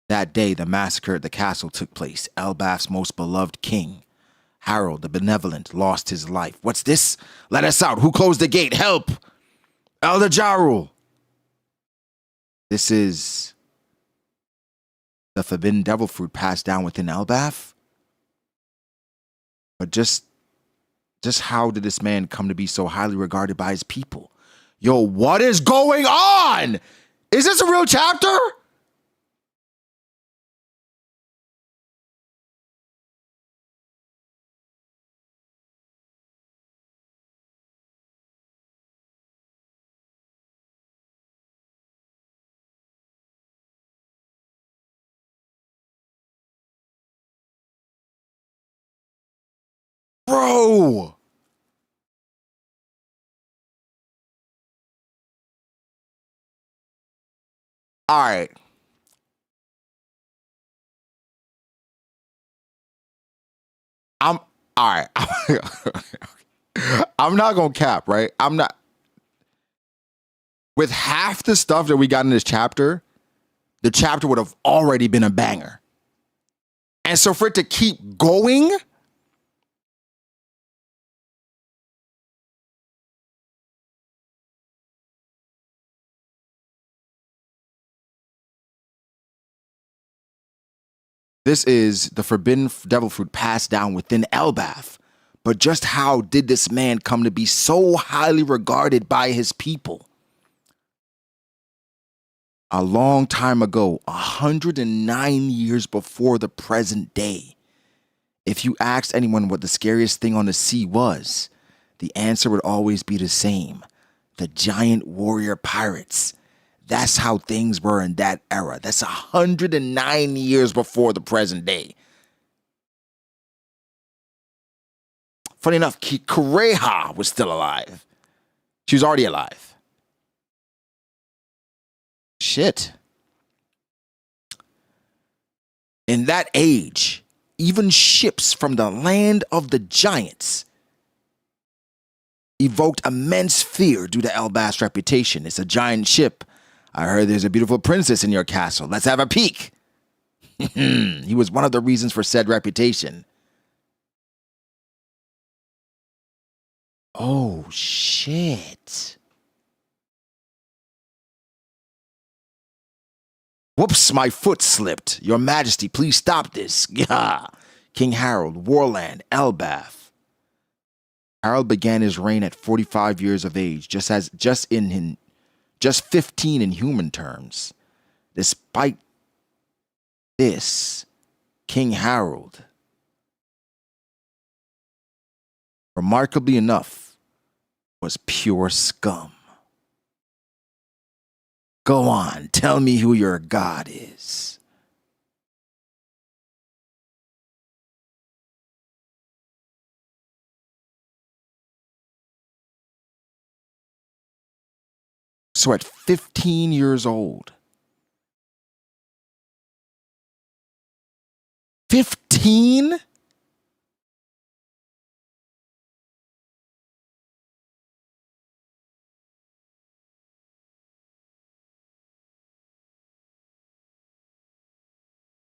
That day, the massacre at the castle took place. Elbaf's most beloved king, Harold the Benevolent, lost his life. What's this? Let us out. Who closed the gate? Help! Elder Jarul. This is the forbidden devil fruit passed down within Elbaf? But just how did this man come to be so highly regarded by his people? Yo, what is going on? Is this a real chapter? Bro. All right. I'm all right. I'm not gonna cap, right? I'm not with half the stuff that we got in this chapter, the chapter would have already been a banger. And so for it to keep going, this is the forbidden devil fruit passed down within Elbath. But just how did this man come to be so highly regarded by his people? A long time ago, 109 years before the present day. If you asked anyone what the scariest thing on the sea was, the answer would always be the same. The giant warrior pirates. That's how things were in that era. That's 109 years before the present day. Funny enough, Kureha was still alive. She was already alive. Shit. In that age, even ships from the land of the giants evoked immense fear due to Elbast's reputation. It's a giant ship. I heard there's a beautiful princess in your castle. Let's have a peek. He was one of the reasons for said reputation. Oh, shit. Whoops, my foot slipped. Your Majesty, please stop this. Yeah. King Harold, Warland, Elbath. Harold began his reign at 45 years of age, just 15 in human terms. Despite this, King Harold, remarkably enough, was pure scum. Go on, tell me who your god is. So at 15 years old, 15?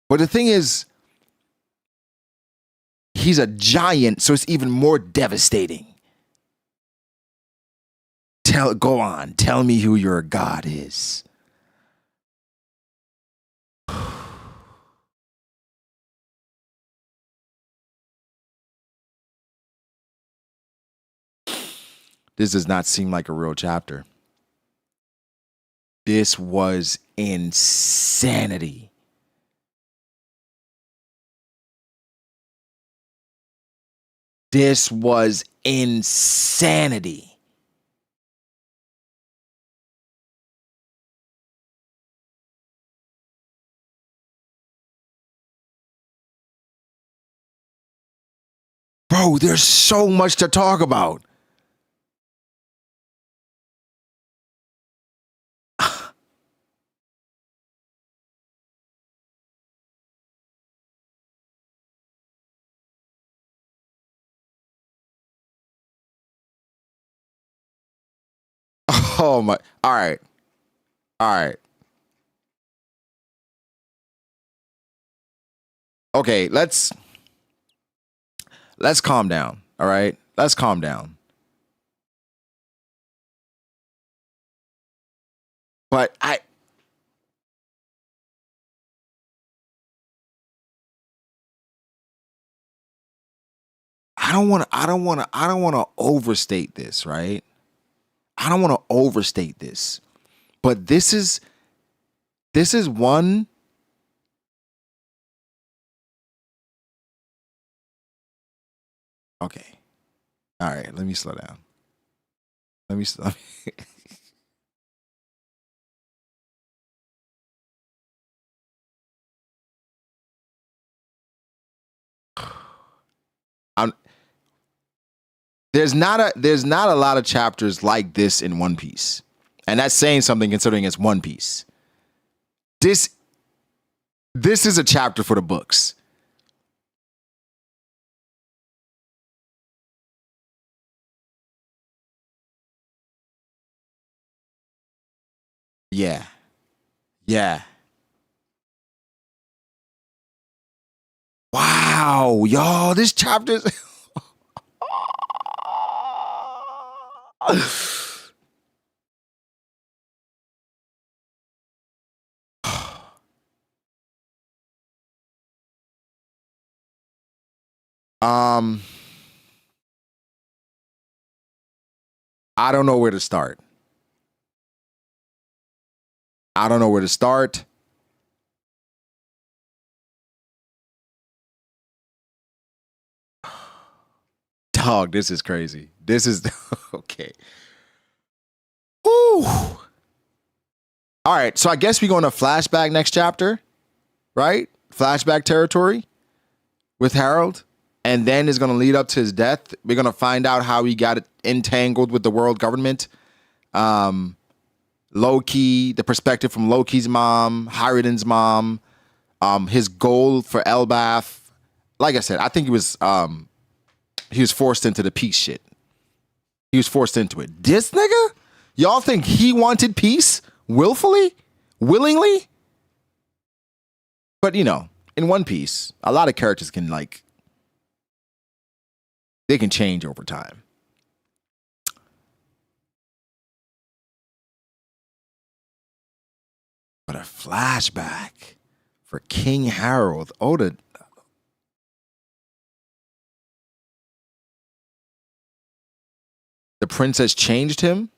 But the thing is, he's a giant, so it's even more devastating. Go on, tell me who your god is. This does not seem like a real chapter. This was insanity. This was insanity. Bro, there's so much to talk about. Oh my. All right. All right. Okay, let's calm down. All right? Let's calm down. But I don't want to overstate this, right? I don't want to overstate this. But this is one. Okay. All right, let me slow down. Let me I'm there's not a lot of chapters like this in One Piece. And that's saying something considering it's One Piece. This is a chapter for the books. Yeah. Yeah. Wow, y'all, this chapter's um I don't know where to start. I don't know where to start. Dog, this is crazy. This is okay. Whew. All right, so I guess we go into flashback next chapter, right? Flashback territory with Harold, and then it's going to lead up to his death. We're going to find out how he got entangled with the world government. Loki, the perspective from Loki's mom, Hyriden's mom, his goal for Elbath. Like I said, I think he was forced into the peace shit. He was forced into it. This nigga? Y'all think he wanted peace willfully? Willingly? But, you know, in One Piece, a lot of characters can, like, they can change over time. But a flashback for King Harold. Oda. The princess changed him?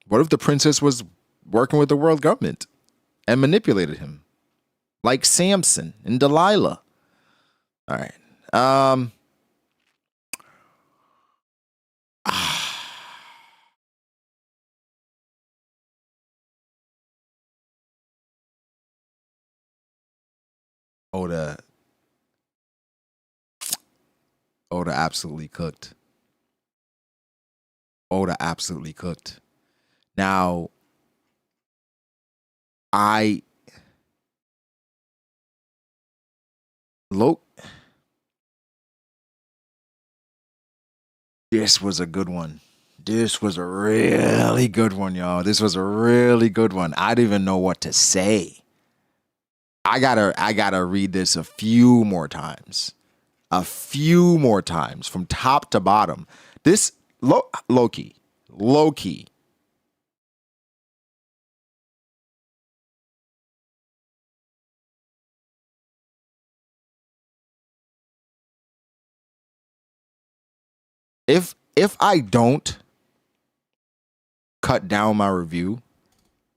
What if the princess was working with the world government and manipulated him? Like Samson and Delilah. All right. Oda absolutely cooked. Oda absolutely cooked. Now, this was a good one. This was a really good one, y'all. This was a really good one. I don't even know what to say. I gotta read this a few more times. A few more times from top to bottom. This Loki. If I don't cut down my review,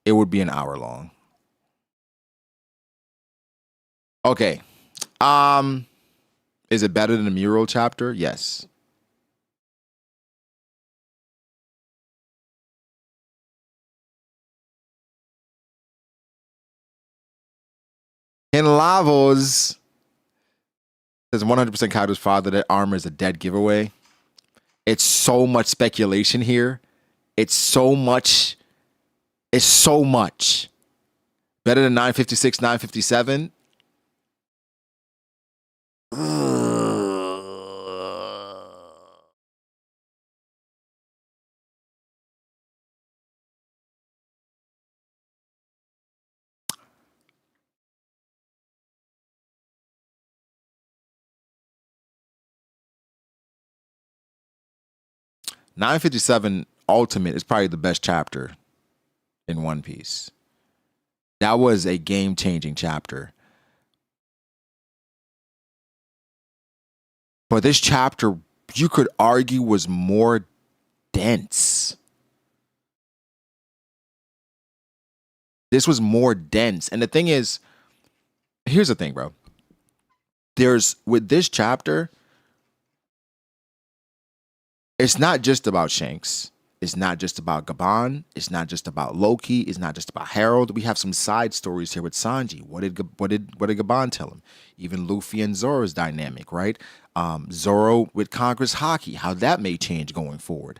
it would be an hour long. Okay. Is it better than the mural chapter? Yes. In Lavos, says 100% Kaido's father, that armor is a dead giveaway. It's so much speculation here. It's so much. Better than 956, 957. 957 Ultimate is probably the best chapter in One Piece. That was a game-changing chapter. But this chapter, you could argue, was more dense. This was more dense. And the thing is, here's the thing, bro. With this chapter, it's not just about Shanks. It's not just about Gabon. It's not just about Loki. It's not just about Harold. We have some side stories here with Sanji. What did Gabon tell him? Even Luffy and Zoro's dynamic, right? Zoro with Congress Hockey, how that may change going forward.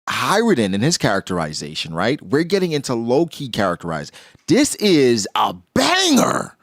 Hyriden and his characterization, right? We're getting into Loki characterized. This is a banger.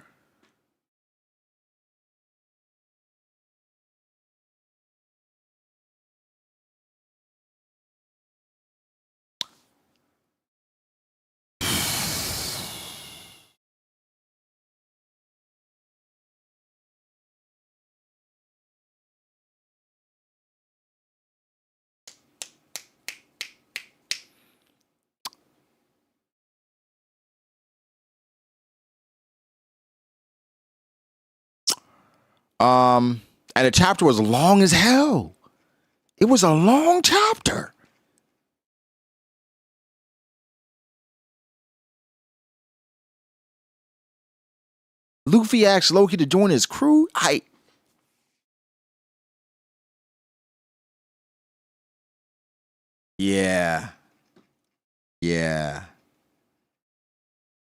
And the chapter was long as hell. It was a long chapter. Luffy asked Loki to join his crew. Yeah. Yeah.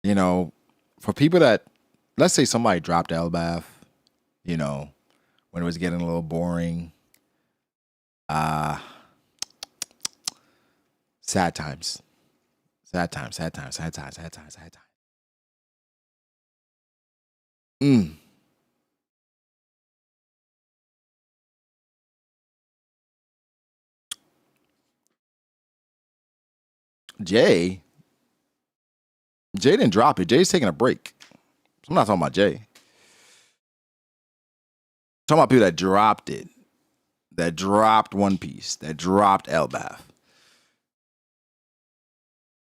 You know, for people that, let's say somebody dropped Elbath, you know, when it was getting a little boring. Sad times. Sad times, sad times, sad times, sad times, sad times. Jay didn't drop it. Jay's taking a break. I'm not talking about Jay. I'm talking about people that dropped it. That dropped One Piece. That dropped Elbath.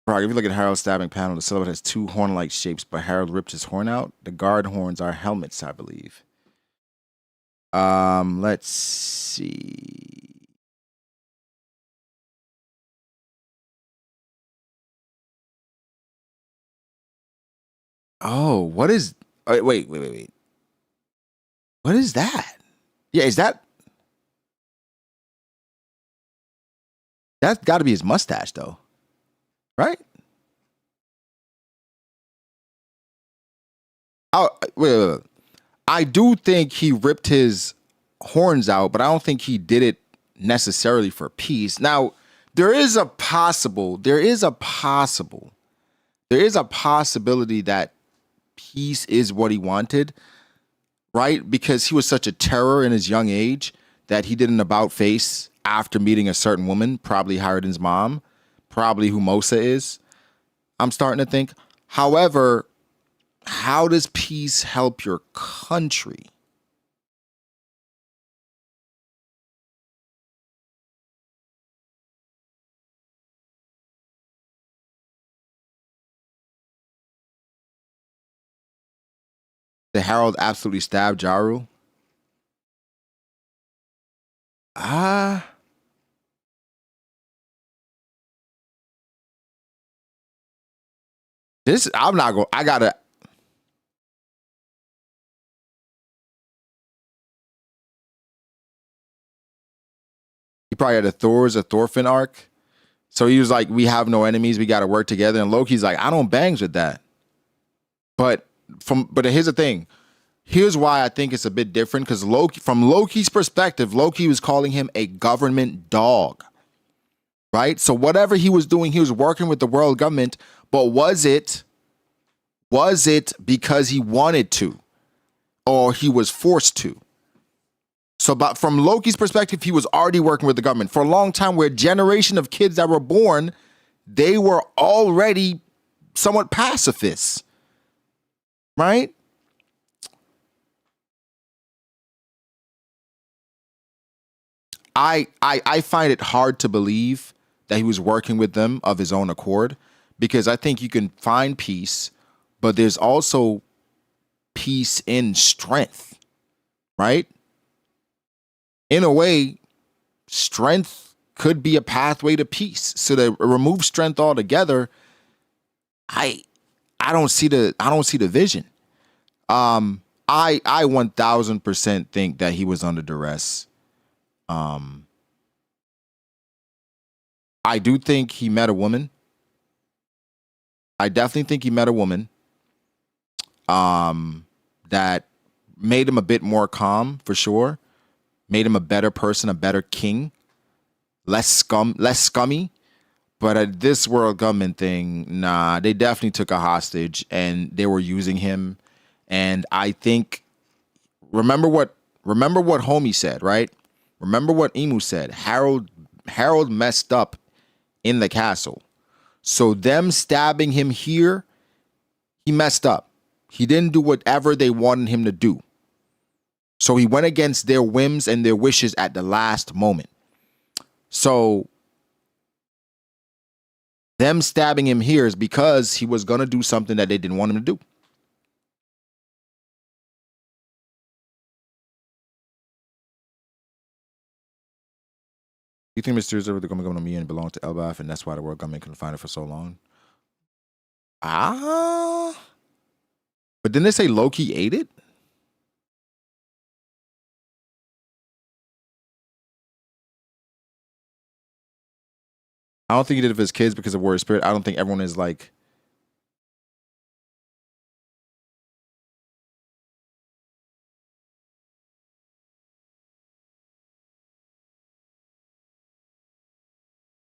Bro, if you look at Harold's stabbing panel, the silhouette has two horn-like shapes, but Harold ripped his horn out. The guard horns are helmets, I believe. Let's see. Oh, what is... Wait. What is that? Yeah, is that... That's got to be his mustache, though. Right? Oh, wait. I do think he ripped his horns out, but I don't think he did it necessarily for peace. Now, there is a possibility that peace is what he wanted, right? Because he was such a terror in his young age that he did an about face after meeting a certain woman, probably Harridan's mom, probably who Mosa is. I'm starting to think. However, how does peace help your country? Did Harold absolutely stab Jaru? I'm not going. I gotta. He probably had a Thorfinn arc. So he was like, we have no enemies. We got to work together. And Loki's like, I don't bangs with that. But here's the thing. Here's why I think it's a bit different. Because from Loki's perspective, Loki was calling him a government dog. Right? So whatever he was doing, he was working with the world government. But was it because he wanted to? Or he was forced to? So, but from Loki's perspective, he was already working with the government for a long time. Where a generation of kids that were born, they were already somewhat pacifists, right? I find it hard to believe that he was working with them of his own accord, because I think you can find peace, but there's also peace in strength, right? In a way, strength could be a pathway to peace. So to remove strength altogether, I don't see the vision. I 1000% think that he was under duress. I do think he met a woman. I definitely think he met a woman that made him a bit more calm, for sure. Made him a better person, a better king, less scummy. But this world government thing, nah, they definitely took a hostage and they were using him. And I think, remember what homie said, right? Remember what Emu said. Harold messed up in the castle. So them stabbing him here, he messed up. He didn't do whatever they wanted him to do. So he went against their whims and their wishes at the last moment. So them stabbing him here is because he was going to do something that they didn't want him to do. You think Mr. Zoro the Gummy Gummy no Mi and belonged to Elbaf, and that's why the world government couldn't find it for so long? Ah. But didn't they say Loki ate it? I don't think he did it for his kids because of Warrior Spirit. I don't think everyone is like...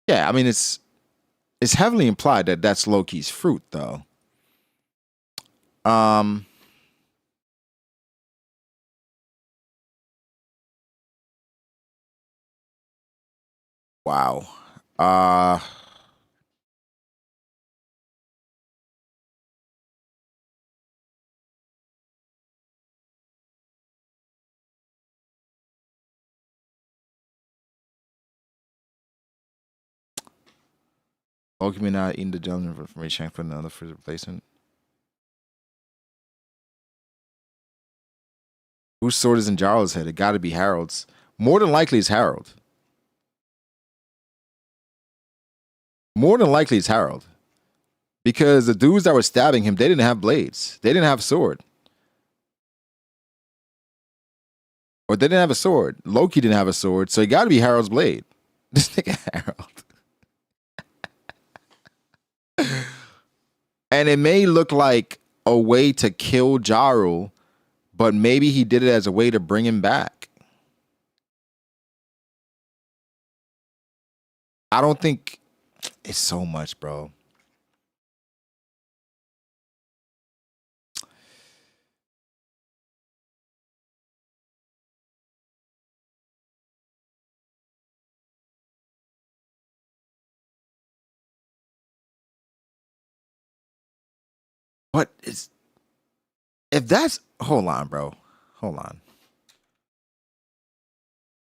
Yeah, I mean, it's heavily implied that that's Loki's fruit, though. Wow. Loki may not eating the gentleman from Shanks for another for replacement. Whose sword is in Jarl's head? It got to be Harold's. More than likely, it's Harold. More than likely, it's Harold. Because the dudes that were stabbing him, they didn't have blades. They didn't have a sword. Or they didn't have a sword. Loki didn't have a sword, so it got to be Harold's blade. This nigga Harold. And it may look like a way to kill Jarl, but maybe he did it as a way to bring him back. I don't think it's so much, bro. What is... If that's... Hold on, bro. Hold on.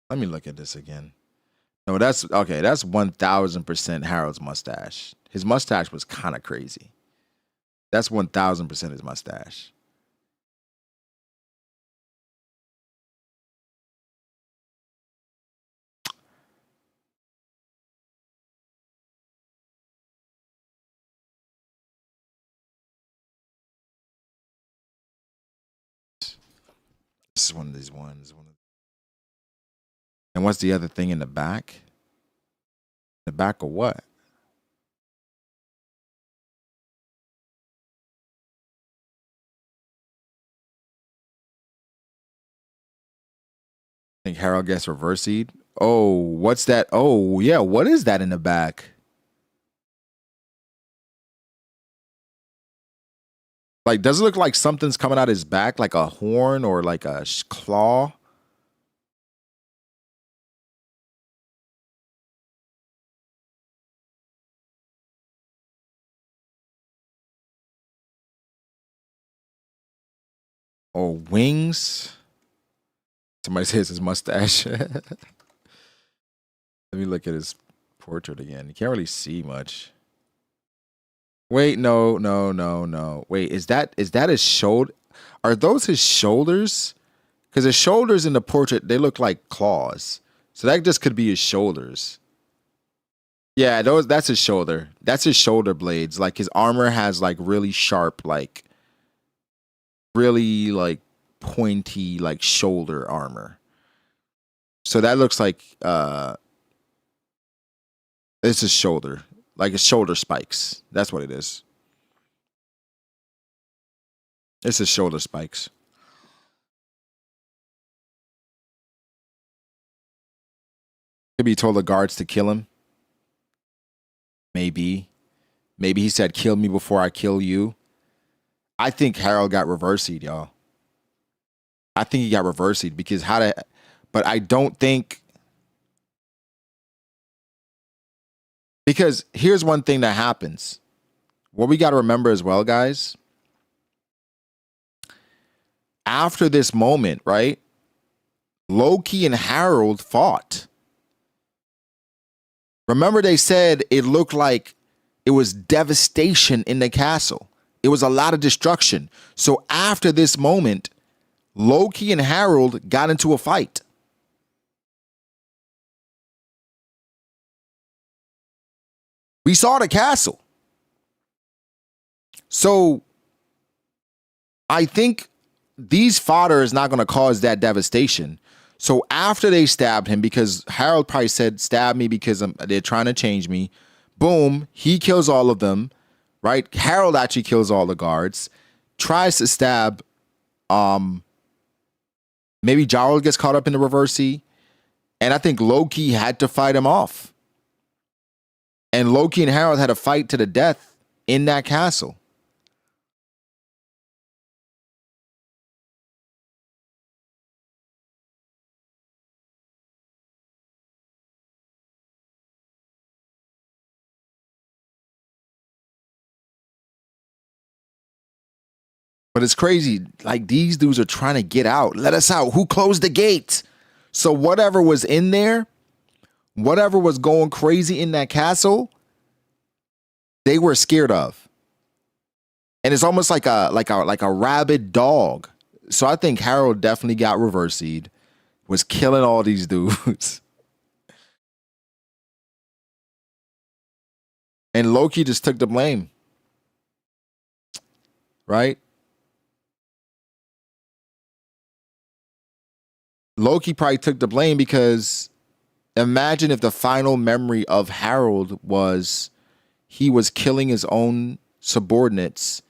Let me look at this again. No, that's... Okay, that's 1,000% Harold's mustache. His mustache was kind of crazy. That's 1,000% his mustache. This is one of these ones. And what's the other thing in the back? The back of what? I think Harold gets reversied. Oh, what's that? Oh, yeah. What is that in the back? Like, does it look like something's coming out his back, like a horn or like a claw? Or wings? Somebody says his mustache. Let me look at his portrait again. You can't really see much. Wait, no. Wait, is that his shoulder? Are those his shoulders? Because his shoulders in the portrait, they look like claws. So that just could be his shoulders. Yeah, that's his shoulder. That's his shoulder blades. Like his armor has like really sharp, like really like pointy, like shoulder armor. So that looks like it's his shoulder. Like his shoulder spikes. That's what it is. It's his shoulder spikes. Maybe he told the guards to kill him. Maybe. Maybe he said, kill me before I kill you. I think Harold got reversied, y'all. I think he got reversied because but I don't think... Because here's one thing that happens. What we got to remember as well, guys. After this moment, right? Loki and Harold fought. Remember they said it looked like it was devastation in the castle. It was a lot of destruction. So after this moment, Loki and Harold got into a fight. We saw the castle. So I think these fodder is not going to cause that devastation. So after they stabbed him, because Harold probably said, stab me because they're trying to change me. Boom, he kills all of them, right? Harold actually kills all the guards, tries to stab, maybe Jarl gets caught up in the reversey. And I think Loki had to fight him off. And Loki and Harold had a fight to the death in that castle. But it's crazy. Like, these dudes are trying to get out. Let us out. Who closed the gate? So whatever was in there, whatever was going crazy in that castle, they were scared of. And it's almost like a rabid dog. So I think Harold definitely got reversied, was killing all these dudes. And Loki just took the blame. Right? Loki probably took the blame because imagine if the final memory of Harold was he was killing his own subordinates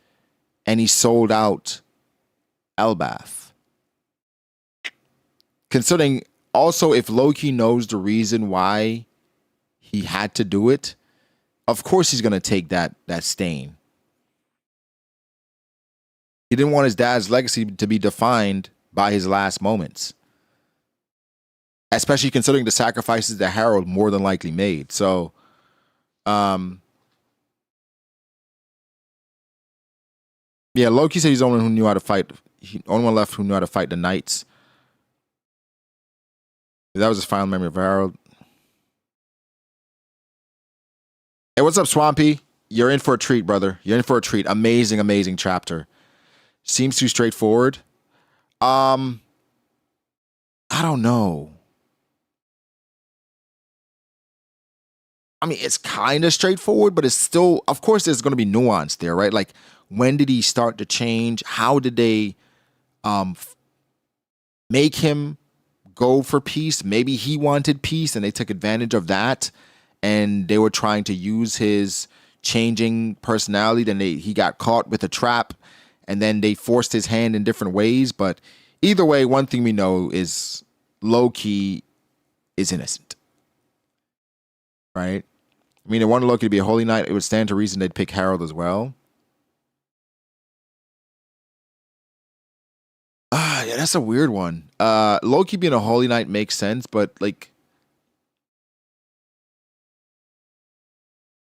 and he sold out Elbath. Considering also if Loki knows the reason why he had to do it, of course he's going to take that stain. He didn't want his dad's legacy to be defined by his last moments. Especially considering the sacrifices that Harold more than likely made. So, yeah, Loki said he's the only one who knew how to fight. Only one left who knew how to fight the knights. That was his final memory of Harold. Hey, what's up, Swampy? You're in for a treat, brother. You're in for a treat. Amazing, amazing chapter. Seems too straightforward. I don't know. I mean, it's kind of straightforward, but it's still, of course, there's going to be nuance there, right? Like, when did he start to change? How did they make him go for peace? Maybe he wanted peace and they took advantage of that. And they were trying to use his changing personality. Then he got caught with a trap and then they forced his hand in different ways. But either way, one thing we know is Loki is innocent, right? I mean, they wanted Loki to be a holy knight. It would stand to reason they'd pick Harold as well. Yeah, that's a weird one. Loki being a holy knight makes sense, but like,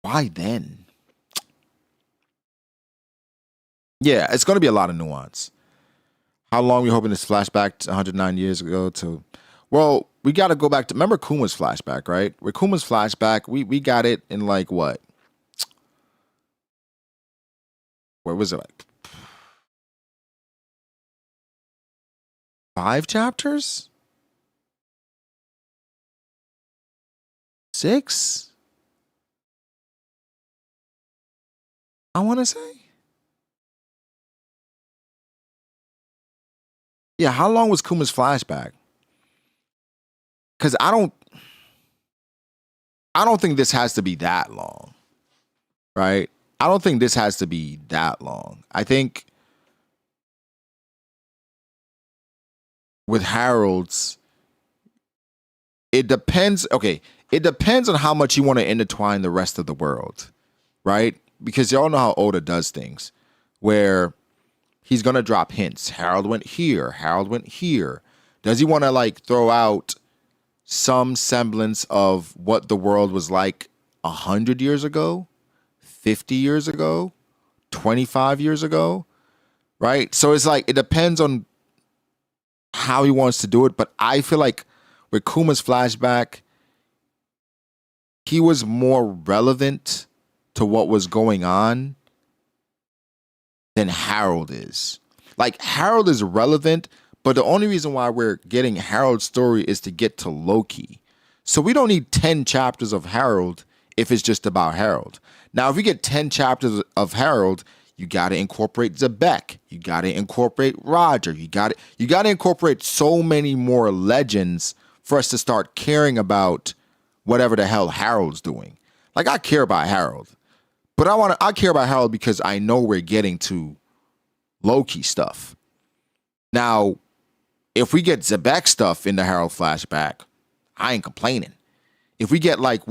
why then? Yeah, it's going to be a lot of nuance. How long are we hoping this flashback to 109 years ago to... Well, we got to go back to... Remember Kuma's flashback, right? With Kuma's flashback, we got it in like what? What was it like? 5 chapters? 6? I want to say. Yeah, how long was Kuma's flashback? Because I don't think this has to be that long, right? I don't think this has to be that long. I think with Harold's, it depends. Okay, it depends on how much you want to intertwine the rest of the world, right? Because y'all know how Oda does things, where he's going to drop hints. Harold went here. Harold went here. Does he want to like throw out some semblance of what the world was like 100 years ago, 50 years ago, 25 years ago, right? So it's like, it depends on how he wants to do it. But I feel like with Kuma's flashback, he was more relevant to what was going on than Harold is. Like, Harold is relevant, but the only reason why we're getting Harold's story is to get to Loki. So we don't need 10 chapters of Harold if it's just about Harold. Now, if we get 10 chapters of Harold, you got to incorporate Zebek. You got to incorporate Roger. You got to incorporate so many more legends for us to start caring about whatever the hell Harold's doing. Like, I care about Harold, but I care about Harold because I know we're getting to Loki stuff. Now, if we get Zebek stuff in the Harold flashback, I ain't complaining. If we get like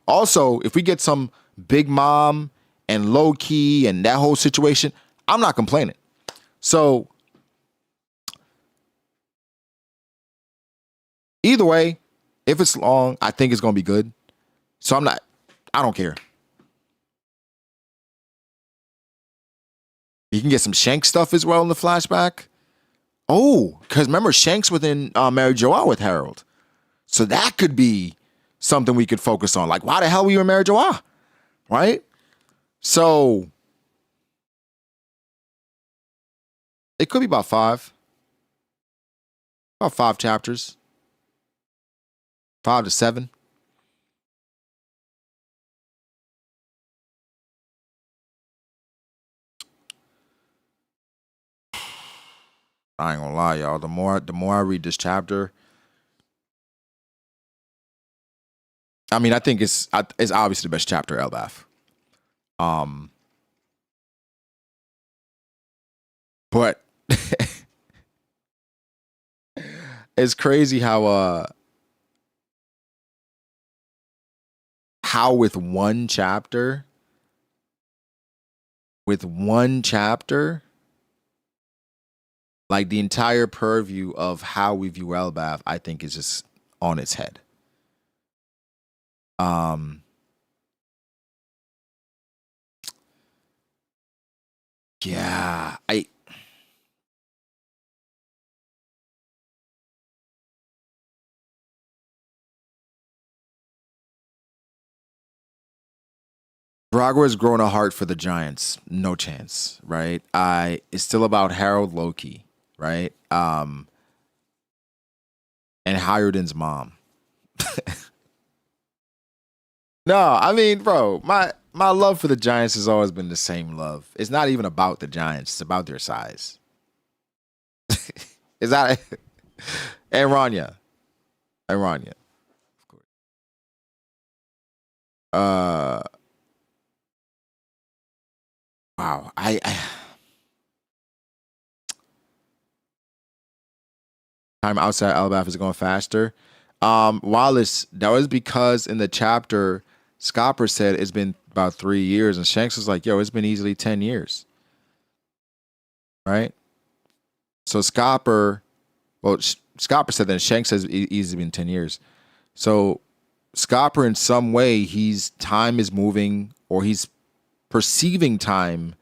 also, if we get some Big Mom and Loki and that whole situation, I'm not complaining. So either way, if it's long, I think it's going to be good. So I don't care. You can get some Shanks stuff as well in the flashback. Oh, because remember, Shanks within Mary Joa with Harold. So that could be something we could focus on. Like, why the hell were you in Mary Joa? Right? So it could be about 5 chapters, 5 to 7. I ain't gonna lie, y'all. The more I read this chapter, I mean, I think it's obviously the best chapter, Elbaf. But it's crazy how with one chapter, like the entire purview of how we view Elbaf, I think is just on its head. Yeah, Brago has grown a heart for the Giants. No chance, right? It's still about Harold Loki, right? And Hiredin's mom. No, I mean, bro, my love for the Giants has always been the same love. It's not even about the Giants; it's about their size. Is that and Rania? And Rania, of course. Wow. Time outside Elbaf is going faster. Wallace, that was because in the chapter, Scopper said it's been about 3 years, and Shanks was like, yo, it's been easily 10 years. Right? So Scopper said that Shanks says easily been 10 years. So Scopper, in some way, time is moving, or he's perceiving time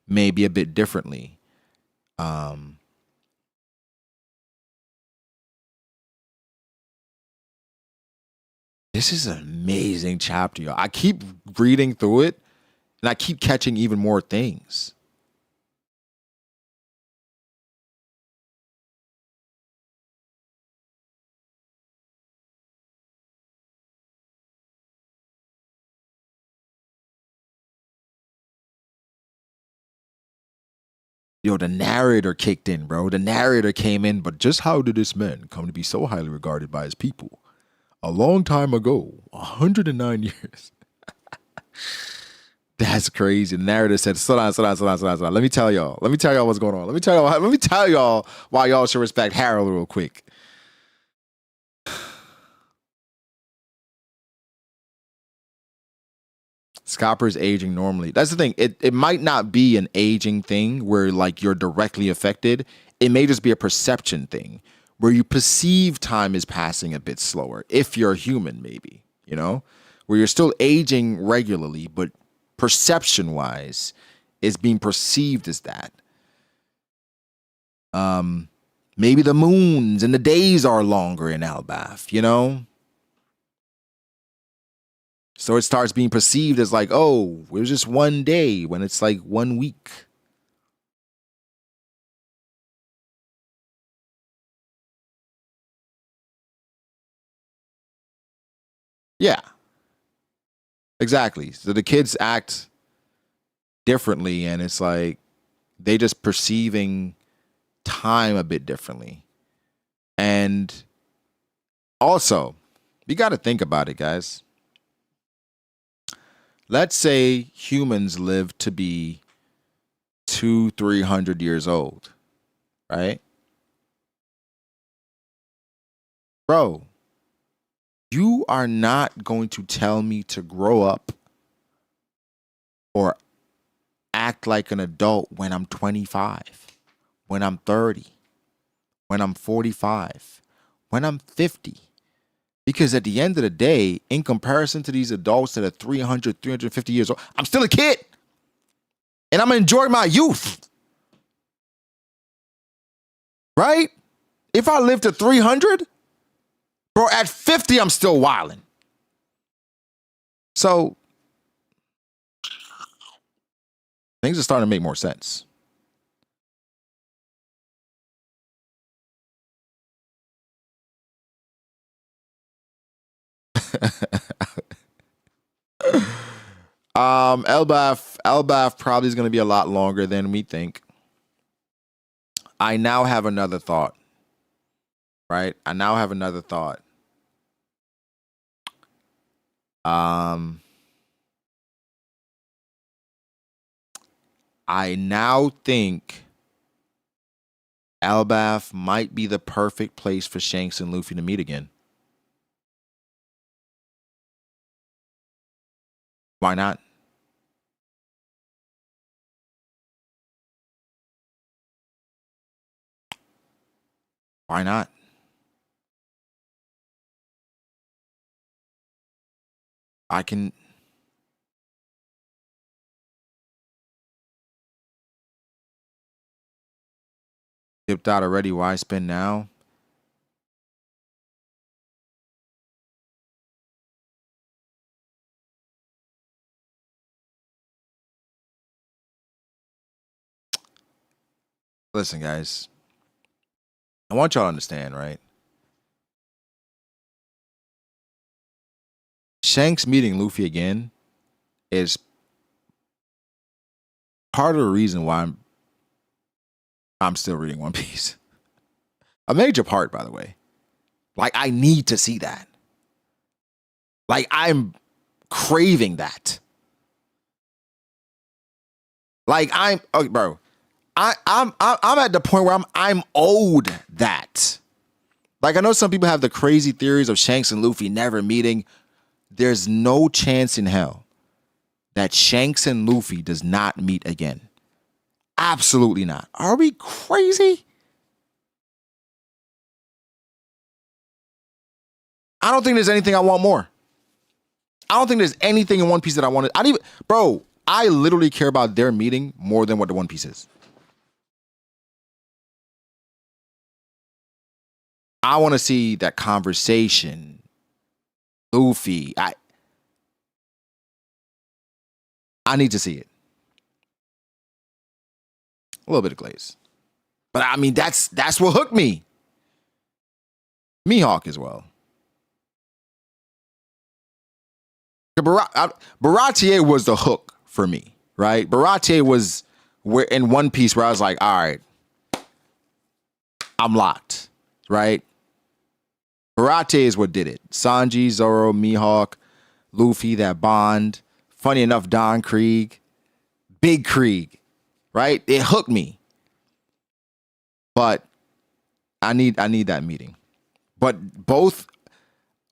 maybe a bit differently. This is an amazing chapter, y'all. I keep reading through it, and I keep catching even more things. Yo, the narrator kicked in, bro. The narrator came in, but just how did this man come to be so highly regarded by his people? A long time ago, 109 years. That's crazy. The narrator said, slow down. Let me tell y'all what's going on. Let me tell y'all why y'all should respect Harold real quick. Scopper's aging normally. That's the thing. It might not be an aging thing where like you're directly affected. It may just be a perception thing where you perceive time is passing a bit slower. If you're human, maybe, where you're still aging regularly, but perception wise is being perceived as that. Maybe the moons and the days are longer in Elbaf, So it starts being perceived as like, oh, it was just one day when it's like 1 week. Yeah. Exactly. So the kids act differently, and it's like they just perceiving time a bit differently. And also, you got to think about it, guys. Let's say humans live to be 200-300 years old, right? Bro, you are not going to tell me to grow up or act like an adult when I'm 25, when I'm 30, when I'm 45, when I'm 50. Because at the end of the day, in comparison to these adults that are 300, 350 years old, I'm still a kid. And I'm enjoying my youth. Right? If I live to 300, bro, at 50, I'm still wilding. So things are starting to make more sense. Elbath probably is going to be a lot longer than we think. I now have another thought. Right? I now have another thought. I now think Elbath might be the perfect place for Shanks and Luffy to meet again. Why not? Why not? I can. Dipped out already. Why spin now? Listen, guys. I want y'all to understand, right? Shanks meeting Luffy again is part of the reason why I'm still reading One Piece. A major part, by the way. Like, I need to see that. Like, I'm craving that. Like, bro. I'm at the point where I'm owed that. Like, I know some people have the crazy theories of Shanks and Luffy never meeting. There's no chance in hell that Shanks and Luffy does not meet again. Absolutely not. Are we crazy? I don't think there's anything I want more. I don't think there's anything in One Piece that I wanted. Bro, I literally care about their meeting more than what the One Piece is. I want to see that conversation. Luffy. I need to see it. A little bit of glaze. But I mean, that's what hooked me. Mihawk as well. Baratier was the hook for me, right? Baratier was where in One Piece where I was like, all right, I'm locked, right? Baratier is what did it. Sanji, Zoro, Mihawk, Luffy, that bond. Funny enough, Don Krieg, Big Krieg, right? It hooked me. But I need that meeting. But both,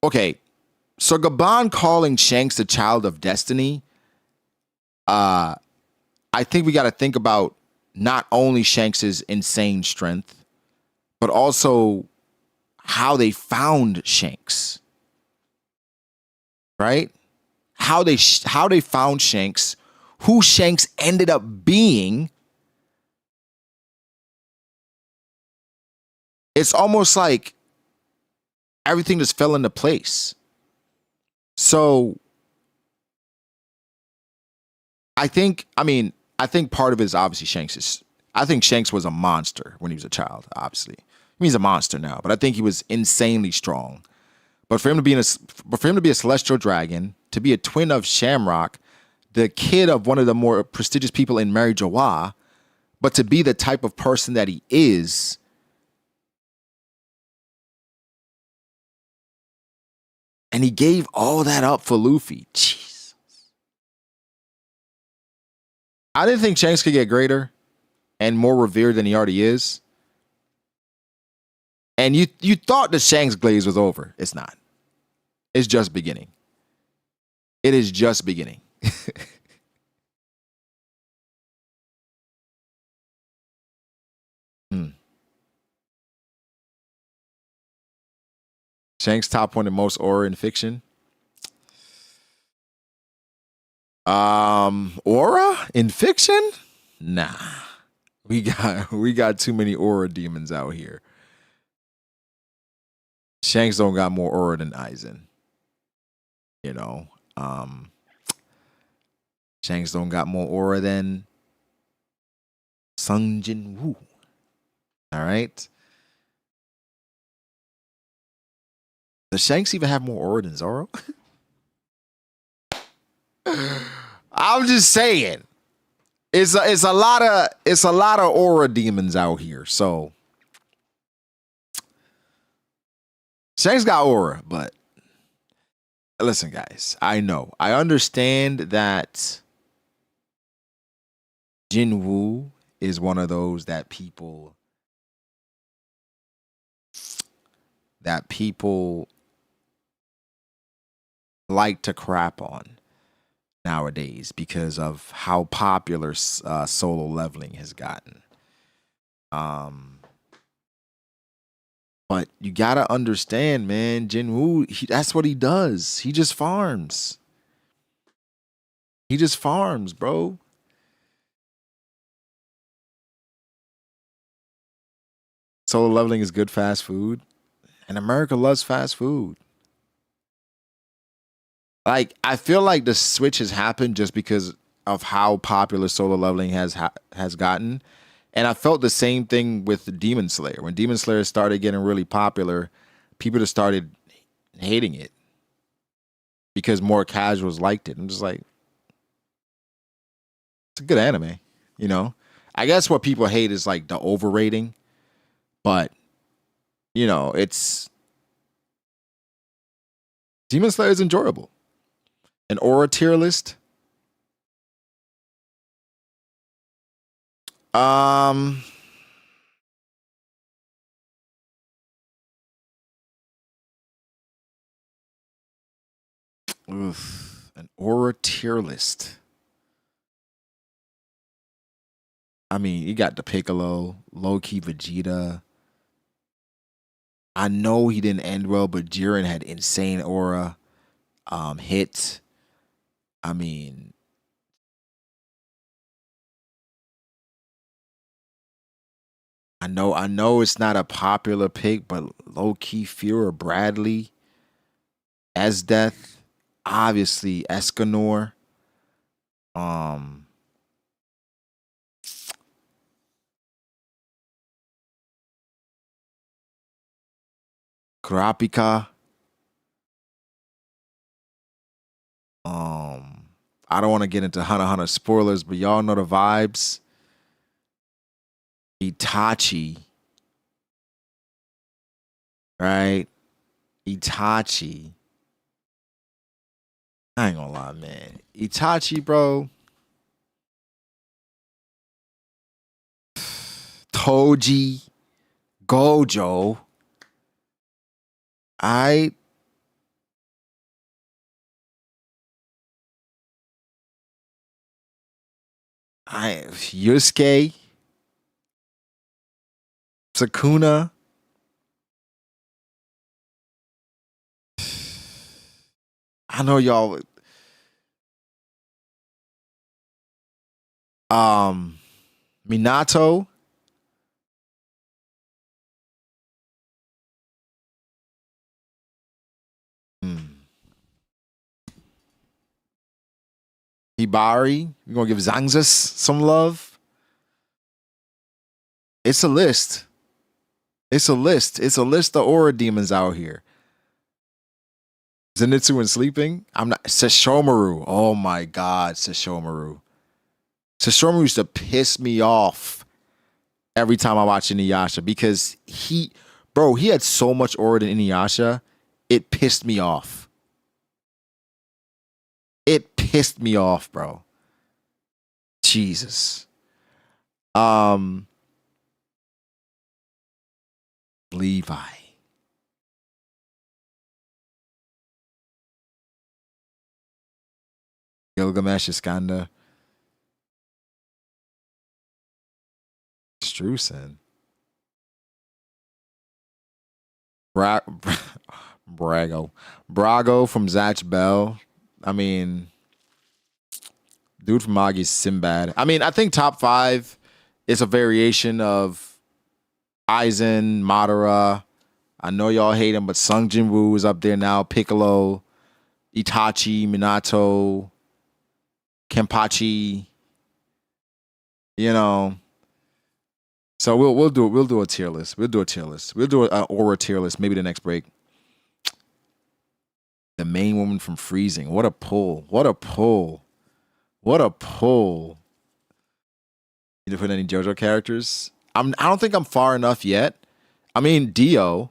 okay, so Gabon calling Shanks the child of destiny, I think we got to think about not only Shanks's insane strength, but also how they found Shanks, right? How they found Shanks, who Shanks ended up being. It's almost like everything just fell into place. So I think part of it is obviously I think Shanks was a monster when he was a child, obviously. He's a monster now, but I think he was insanely strong. But for him to be a celestial dragon, to be a twin of Shamrock, the kid of one of the more prestigious people in Mary Joa, but to be the type of person that he is, and he gave all that up for Luffy. Jesus. I didn't think Shanks could get greater and more revered than he already is. And you thought the Shanks glaze was over. It's not. It's just beginning. It is just beginning. Shanks top one in most aura in fiction. Aura in fiction? Nah. We got too many aura demons out here. Shanks don't got more aura than Aizen. You know. Shanks don't got more aura than Sung Jin Woo. All right. Does Shanks even have more aura than Zoro? I'm just saying. It's a lot of aura demons out here. So Shanks got aura, but listen, guys, I understand that Jinwoo is one of those that people like to crap on nowadays because of how popular solo leveling has gotten. But you gotta understand, man, Jinwoo, that's what he does. He just farms. He just farms, bro. Solo leveling is good fast food. And America loves fast food. Like, I feel like the switch has happened just because of how popular solo leveling has gotten. And I felt the same thing with Demon Slayer. When Demon Slayer started getting really popular, people just started hating it because more casuals liked it. I'm just like, it's a good anime, you know? I guess what people hate is like the overrating, but you know, Demon Slayer is enjoyable. An aura tier list. An aura tier list. I mean, you got the Piccolo, low-key Vegeta. I know he didn't end well, but Jiren had insane aura. Hit. I mean, I know it's not a popular pick, but low-key Fuhrer Bradley, Esdeath, obviously Escanor. Kurapika. I don't want to get into Hunter x Hunter spoilers, but y'all know the vibes. Itachi. Right? Itachi. I ain't gonna lie, man. Itachi, bro. Toji. Gojo. Yusuke, Sakuna. I know y'all. Minato. Hibari. We're gonna give Zangzus some love. It's a list. It's a list. It's a list of aura demons out here. Zenitsu and sleeping. I'm not Sesshomaru. Oh my god, Sesshomaru. Sesshomaru used to piss me off every time I watch Inuyasha because he had so much aura in Inuyasha, it pissed me off. It pissed me off, bro. Jesus. Levi. Gilgamesh Iskandar. Strusen. Brago. Brago from Zatch Bell. I mean, dude from Agi's Sinbad. I mean, I think top 5 is a variation of Aizen, Madara. I know y'all hate him, but Sung Jinwoo is up there now. Piccolo, Itachi, Minato, Kenpachi. You know. So we'll do a tier list. We'll do an aura tier list. Maybe the next break. The main woman from Freezing. What a pull. What a pull. What a pull. You didn't put any JoJo characters? I don't think I'm far enough yet. I mean, Dio,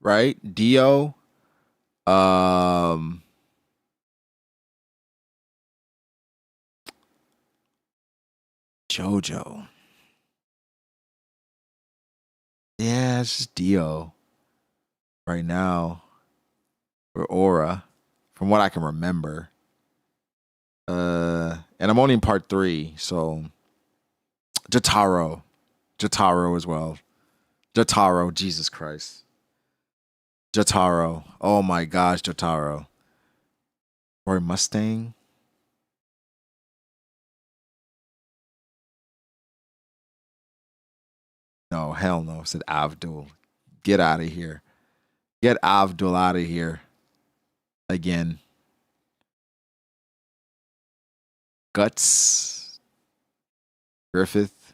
right? Dio. JoJo. Yeah, it's just Dio right now. Or Aura, from what I can remember. And I'm only in part 3, so Jotaro as well. Jotaro, Jesus Christ. Jotaro. Oh my gosh, Jotaro. Or Mustang. No, hell no. I said Abdul. Get out of here. Get Abdul out of here. Again. Guts. Griffith.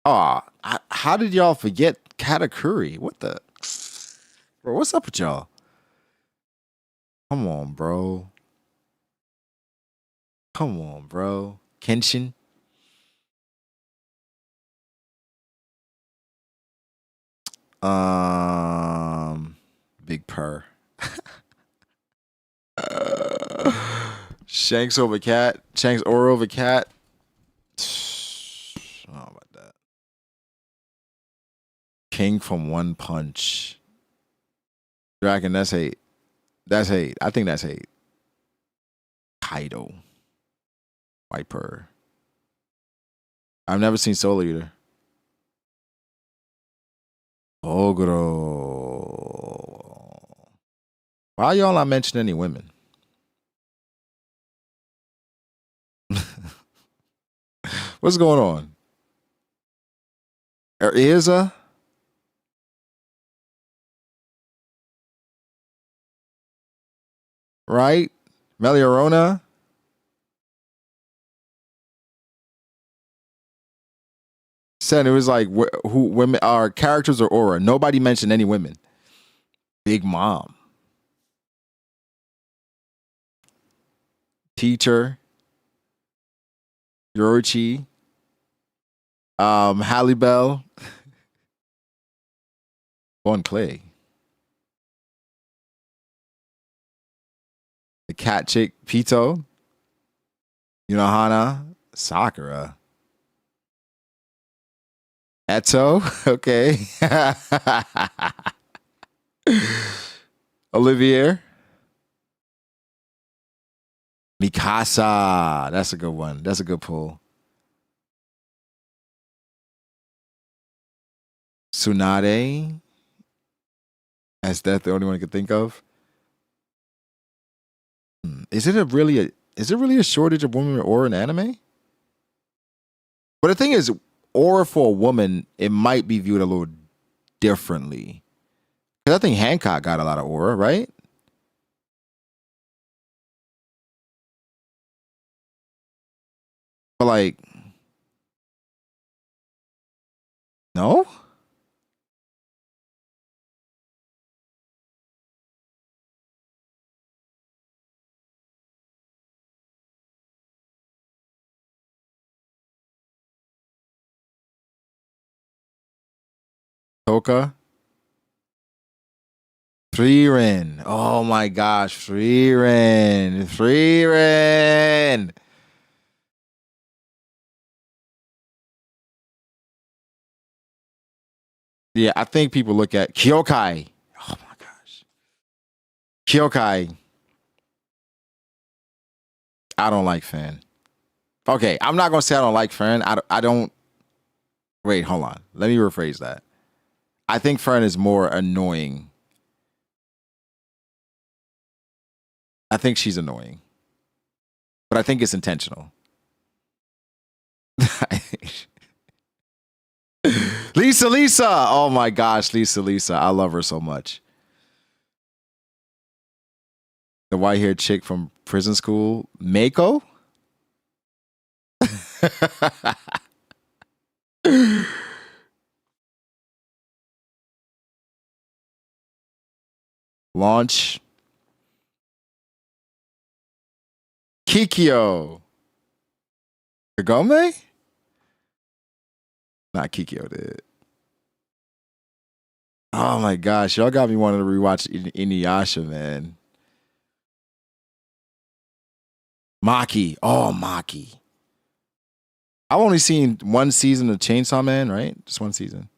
Oh, how did y'all forget Katakuri? What the? Bro, what's up with y'all? Come on, bro. Come on, bro. Kenshin. Big Purr. Shanks over Cat. Shanks or over Cat. Oh, about that. King from One Punch. Dragon, that's hate. That's hate. I think that's hate. Kaido. Viper. I've never seen Soul Eater. Ogro. Why y'all not mention any women? What's going on? Erza? Right? Meliorona? Said it was like who women are characters or aura. Nobody mentioned any women. Big Mom. Teacher. Yorichi. Halle Bell. Bon Clay. The cat chick, Pito. Yunohana. Sakura. Eto. Okay. Olivier. Mikasa. That's a good one. That's a good pull. Tsunade. Is that the only one I could think of? Is it really a shortage of women or in anime? But the thing is, aura for a woman, it might be viewed a little differently. Because I think Hancock got a lot of aura, right? But like, no? Toka. Frieren. Oh my gosh. Frieren. Frieren. Yeah, I think people look at Kyokai. Oh my gosh. Kyokai. I don't like Finn. Okay, I'm not gonna say I don't like Fern. I don't. Wait, hold on. Let me rephrase that. I think Fern is more annoying. I think she's annoying, but I think it's intentional. Lisa. Oh my gosh, Lisa. I love her so much. The white-haired chick from prison school, Mako. Launch. Kikyo. Kagome? Not Kikyo did. Oh my gosh, y'all got me wanting to rewatch Inuyasha, man. Maki. Oh, Maki. I've only seen one season of Chainsaw Man, right? Just one season.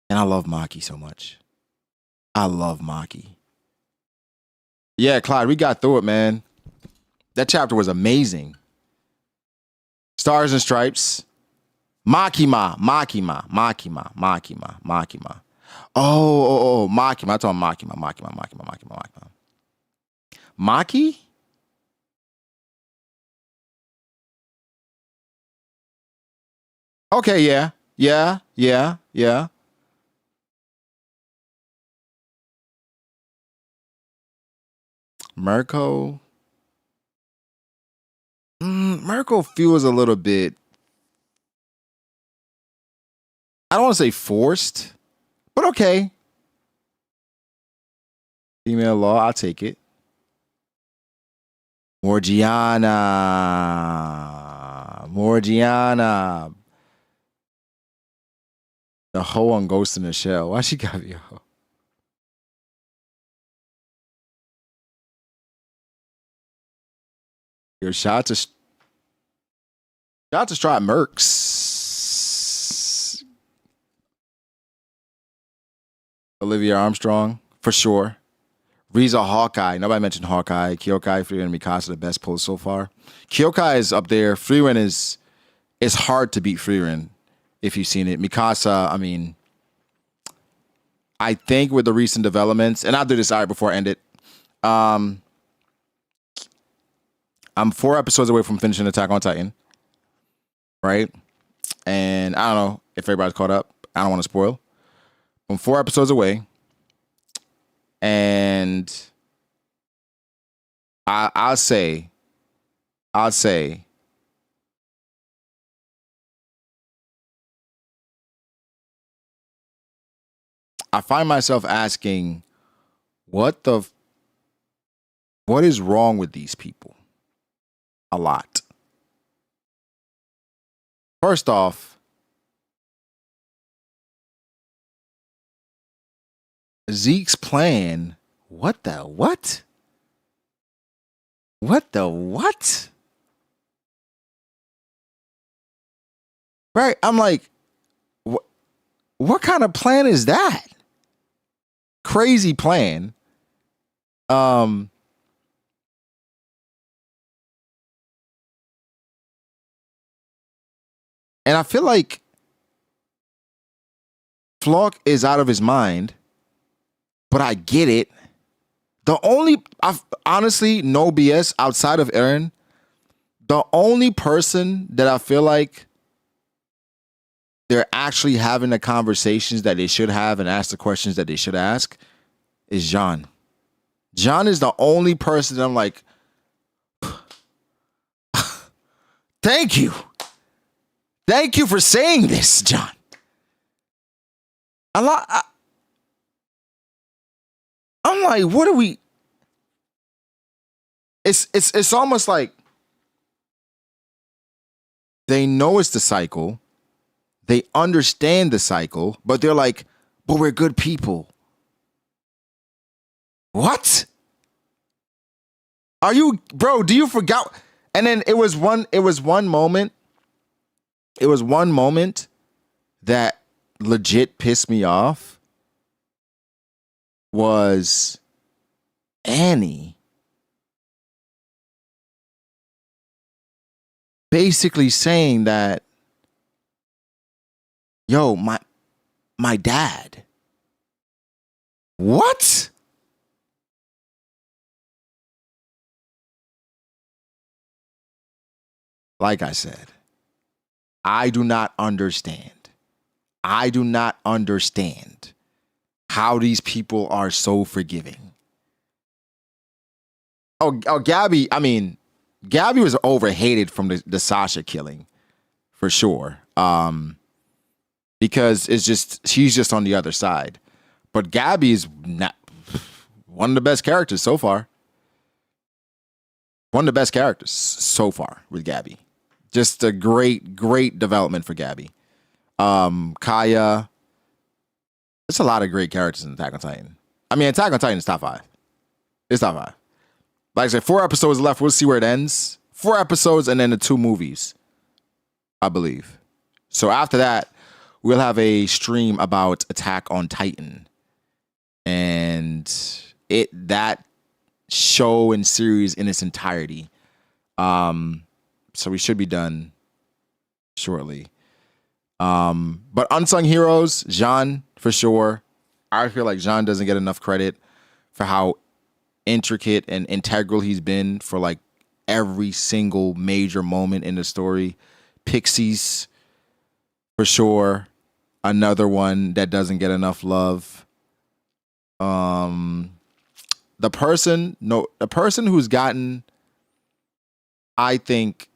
And I love Maki so much. I love Maki. Yeah, Clyde, we got through it, man. That chapter was amazing. Stars and Stripes. Makima. Oh, Makima. I told him Makima. Maki? Okay, yeah. Mirko. Mirko feels a little bit, I don't want to say forced, but okay. Female law, I'll take it. Morgiana. The hoe on Ghost in the Shell. Why she gotta be a hoe? Your shot to strike Mercs. Olivia Armstrong, for sure. Riza Hawkeye. Nobody mentioned Hawkeye. Kyokai, Frieren, and Mikasa, the best pulls so far. Kyokai is up there. Frieren is, it's hard to beat Frieren if you've seen it. Mikasa, I mean, I think with the recent developments, and I'll do this before I end it. I'm 4 episodes away from finishing Attack on Titan, right? And I don't know if everybody's caught up. I don't want to spoil. I'm 4 episodes away, and I'll say, I find myself asking, what is wrong with these people? A lot. First off, Zeke's plan. What the what? What the what? Right? I'm like, what kind of plan is that? Crazy plan. And I feel like Flock is out of his mind, but I get it. Honestly, no BS, outside of Eren, the only person that I feel like they're actually having the conversations that they should have and ask the questions that they should ask is Jean. Jean is the only person that I'm like, thank you. Thank you for saying this, John. I'm like, what are we? It's almost like they know it's the cycle. They understand the cycle, but they're like, but we're good people. What? Are you, bro? Do you forget? And then it was one moment. It was one moment that legit pissed me off. Was Annie basically saying that, yo, my dad. What? Like I said, I do not understand. I do not understand how these people are so forgiving. Oh, Gabby, I mean, Gabby was overhated from the Sasha killing, for sure. Because it's just, she's just on the other side. But Gabby is not one of the best characters so far. One of the best characters so far with Gabby. Just a great, great development for Gabby. Kaya. There's a lot of great characters in Attack on Titan. I mean, Attack on Titan is top 5. It's top 5. Like I said, 4 episodes left. We'll see where it ends. 4 episodes and then the 2 movies, I believe. So after that, we'll have a stream about Attack on Titan. And that show and series in its entirety. So we should be done shortly. But unsung heroes, Jean, for sure. I feel like Jean doesn't get enough credit for how intricate and integral he's been for like every single major moment in the story. Pixies, for sure. Another one that doesn't get enough love. The person who's gotten, I think,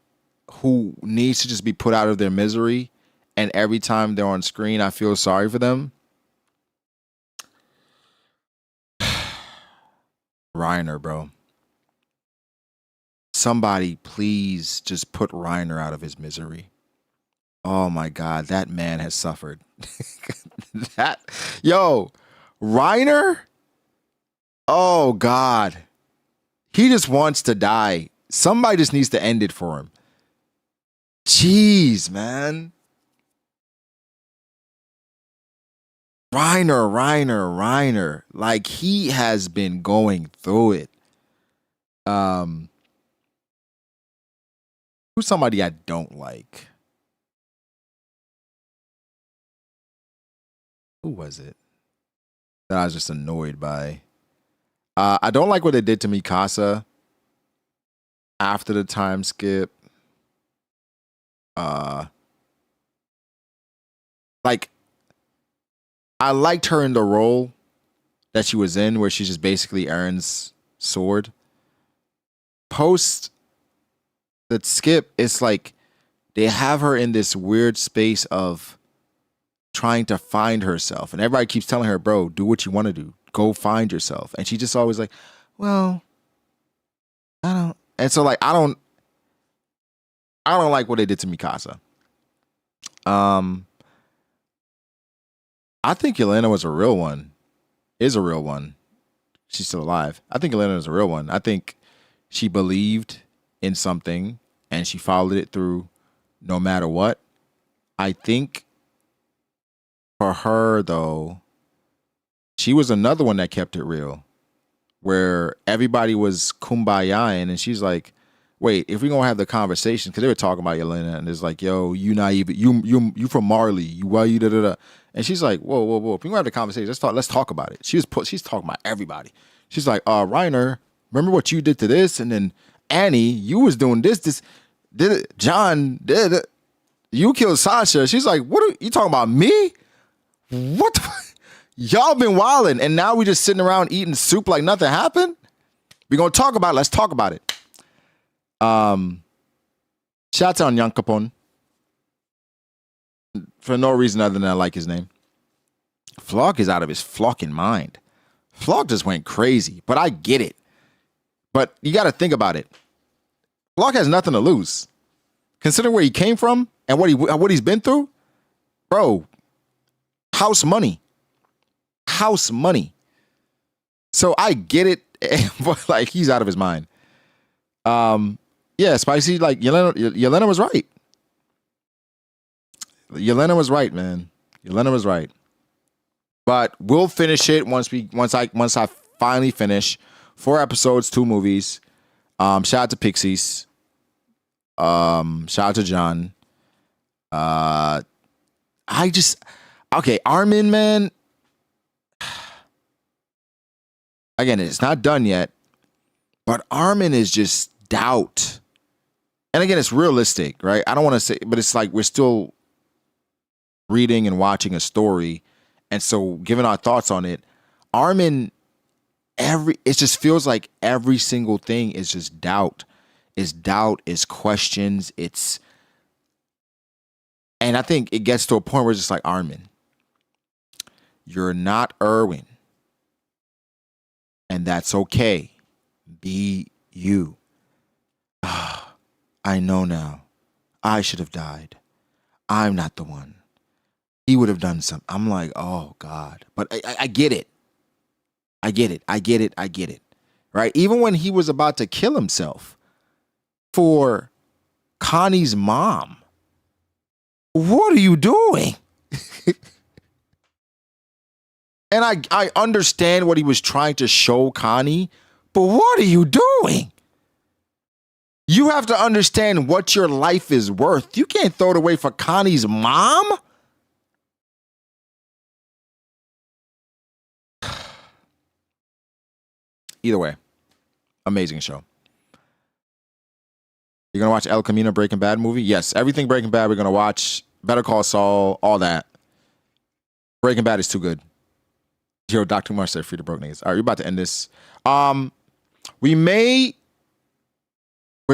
who needs to just be put out of their misery, and every time they're on screen, I feel sorry for them. Reiner, bro. Somebody please just put Reiner out of his misery. Oh my God, that man has suffered. Reiner? Oh God. He just wants to die. Somebody just needs to end it for him. Jeez, man. Reiner. Like, he has been going through it. Who's somebody I don't like? Who was it that I was just annoyed by? I don't like what they did to Mikasa after the time skip. Like, I liked her in the role that she was in, where she's just basically Aaron's sword. Post the skip, it's like they have her in this weird space of trying to find herself, and everybody keeps telling her, bro, do what you want to do, go find yourself, and she just always like, well, I don't. And so like I don't like what they did to Mikasa. I think Yelena was a real one. Is a real one. She's still alive. I think Yelena is a real one. I think she believed in something and she followed it through no matter what. I think for her, though, she was another one that kept it real, where everybody was kumbayaing, and she's like, wait, if we're gonna have the conversation, because they were talking about Yelena, and it's like, yo, you naive, you from Marley, you da da da, and she's like, whoa, if we're gonna have the conversation, let's talk about it. She's talking about everybody. She's like, Reiner, remember what you did to this, and then Annie, you was doing this, John did it. You killed Sasha. She's like, what are you talking about, me? What the y'all been wilding, and now we just sitting around eating soup like nothing happened? We're gonna talk about it. Let's talk about it. Shout out Young Capone. For no reason other than I like his name. Flock is out of his flocking mind. Flock just went crazy, but I get it. But you got to think about it. Flock has nothing to lose. Consider where he came from and what he's been through. bro, house money. House money. So I get it, but like he's out of his mind. Yeah, Spicy, like Yelena was right. Yelena was right, man. Yelena was right. But we'll finish it once I finally finish 4 episodes, 2 movies. Shout out to Pixies. Shout out to John. Armin, man. Again, it's not done yet, but Armin is just doubt. And again, it's realistic, right? I don't want to say, but it's like we're still reading and watching a story, and so giving our thoughts on it. Armin, it just feels like every single thing is just doubt. Is doubt, is questions, and I think it gets to a point where it's just like, Armin, you're not Erwin. And that's okay. Be you. I know now. I should have died. I'm not the one. He would have done something. I'm like, oh God. But I get it. I get it. Right? Even when he was about to kill himself for Connie's mom. What are you doing? And I understand what he was trying to show Connie, but what are you doing? You have to understand what your life is worth. You can't throw it away for Connie's mom. Either way, amazing show. You're going to watch El Camino Breaking Bad movie? Yes, everything Breaking Bad we're going to watch. Better Call Saul, all that. Breaking Bad is too good. Yo, Dr. Umar said free to broke niggas. All right, we're about to end this. We're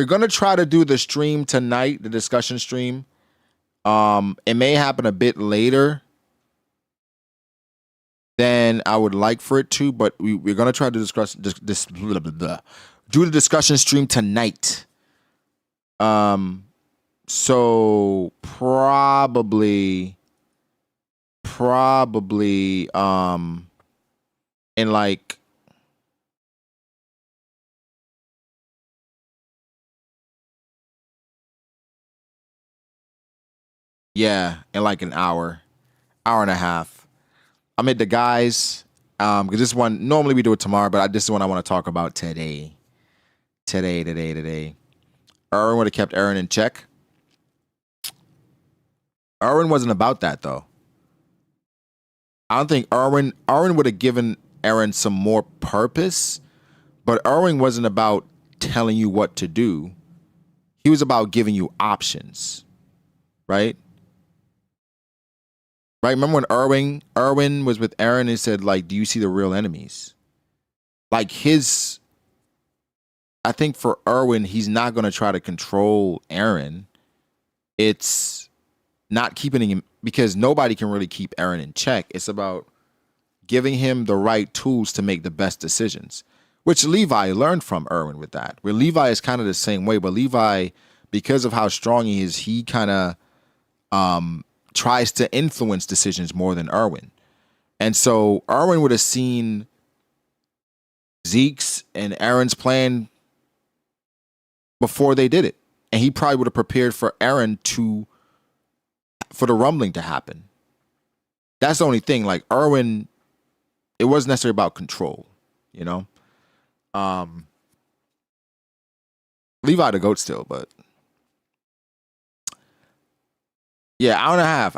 going to try to do the stream tonight, the discussion stream. It may happen a bit later than I would like for it to, but we're going to try to discuss do the discussion stream tonight. So probably in like in like an hour and a half. I made the guys, because this one, normally we do it tomorrow, but this is one I want to talk about today. Today. Erwin would have kept Eren in check. Erwin wasn't about that, though. I don't think Erwin would have given Eren some more purpose, but Erwin wasn't about telling you what to do. He was about giving you options, right? Right? Remember when Erwin was with Eren and he said, like, do you see the real enemies? Like I think for Erwin, he's not going to try to control Eren. It's not keeping him, because nobody can really keep Eren in check. It's about giving him the right tools to make the best decisions, which Levi learned from Erwin with that. Where Levi is kind of the same way, but Levi, because of how strong he is, he kind of tries to influence decisions more than Erwin. And so Erwin would have seen Zeke's and Eren's plan before they did it. And he probably would have prepared for Eren for the rumbling to happen. That's the only thing. Like Erwin, it wasn't necessarily about control, you know? Levi the GOAT still, but yeah, hour and a half.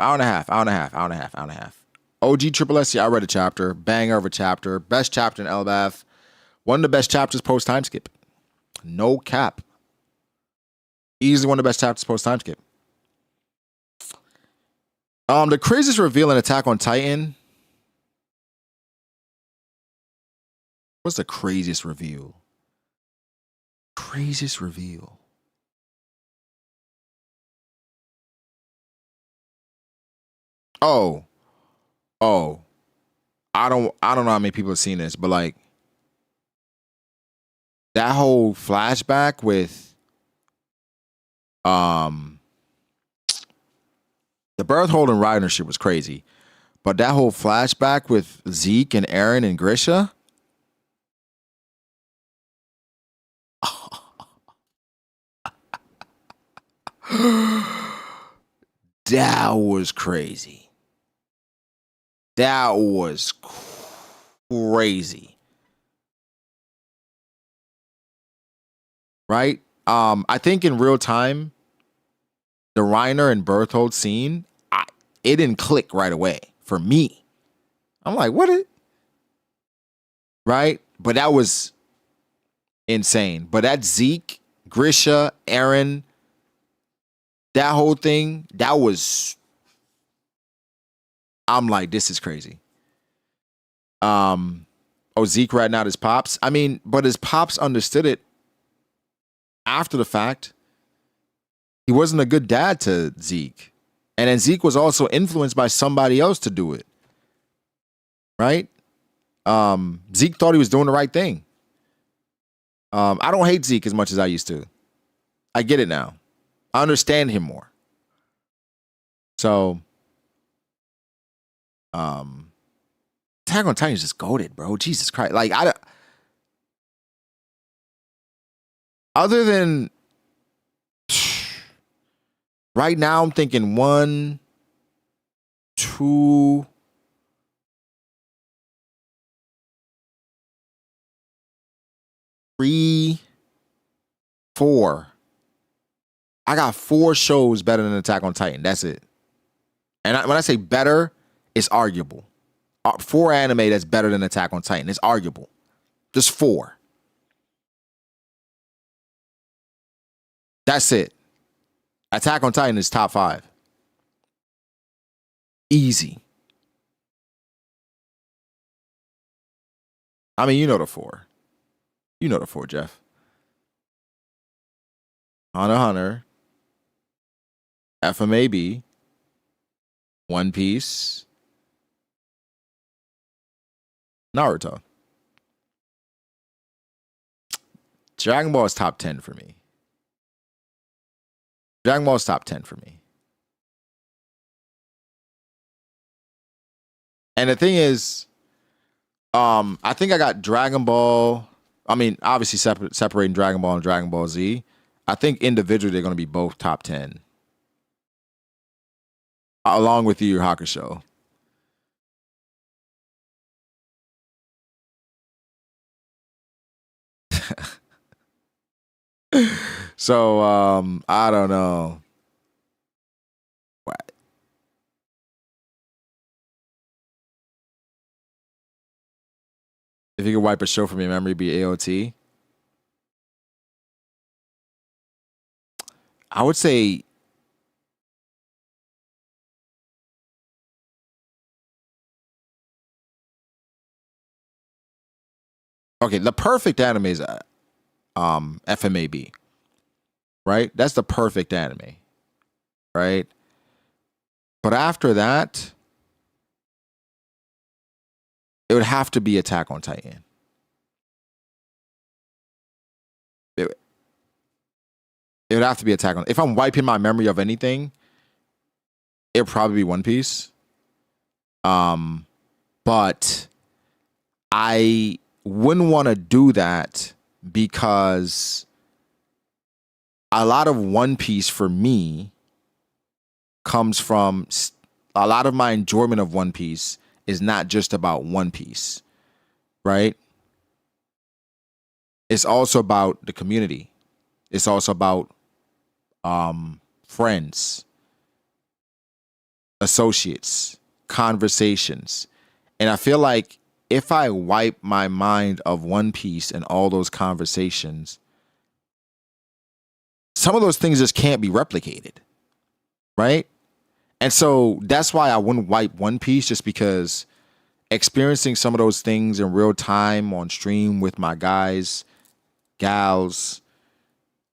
OG Triple S, yeah, I read a chapter. Banger of a chapter. Best chapter in Elbath. One of the best chapters post time skip. No cap. Easily one of the best chapters post time skip. The craziest reveal in Attack on Titan. What's the craziest reveal? Craziest reveal. Oh. I don't know how many people have seen this, but like that whole flashback with The Berthold and Reiner shit was crazy. But that whole flashback with Zeke and Aaron and Grisha. That was crazy. That was crazy. Right? I think in real time, the Reiner and Berthold scene, it didn't click right away for me. I'm like, what is... Right? But that was insane. But that Zeke, Grisha, Aaron, that whole thing, that was... I'm like, this is crazy. Zeke ratting out his pops. I mean, but his pops understood it after the fact. He wasn't a good dad to Zeke. And then Zeke was also influenced by somebody else to do it. Right? Zeke thought he was doing the right thing. I don't hate Zeke as much as I used to. I get it now. I understand him more. So, Attack on Titan is just goated, bro. Jesus Christ. Like, other than right now, I'm thinking 1, 2, 3, 4. I got 4 shows better than Attack on Titan. That's it. And when I say better, it's arguable. 4 anime that's better than Attack on Titan. It's arguable. Just 4. That's it. Attack on Titan is top 5. Easy. I mean, you know the 4. You know the 4, Jeff. Hunter x Hunter. FMAB. One Piece. Naruto. Dragon Ball is top 10 for me. Dragon Ball is top 10 for me. And the thing is, I think I got Dragon Ball. I mean, obviously separating Dragon Ball and Dragon Ball Z. I think individually they're going to be both top 10. Along with Yu Yu Hakusho. So, I don't know. What? If you could wipe a show from your memory, be AOT. I would say okay, the perfect anime is FMAB. Right? That's the perfect anime. Right? But after that, it would have to be Attack on Titan. It would have to be Attack on. If I'm wiping my memory of anything, it would probably be One Piece. But I wouldn't want to do that because a lot of One Piece for me comes from a lot of my enjoyment of One Piece is not just about One Piece, right? It's also about the community. It's also about friends, associates, conversations. And I feel like if I wipe my mind of One Piece and all those conversations, some of those things just can't be replicated, right? And so that's why I wouldn't wipe One Piece, just because experiencing some of those things in real time on stream with my guys, gals,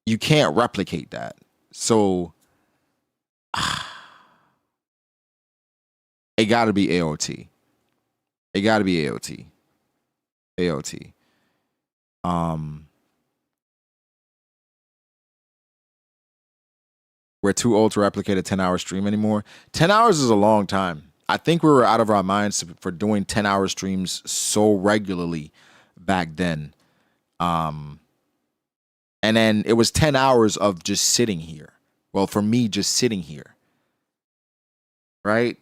you can't replicate that. So it got to be AOT. It got to be AOT. AOT. We're too old to replicate a 10-hour stream anymore. 10 hours is a long time. I think we were out of our minds for doing 10-hour streams so regularly back then. And then it was 10 hours of just sitting here. Well, for me, just sitting here. Right?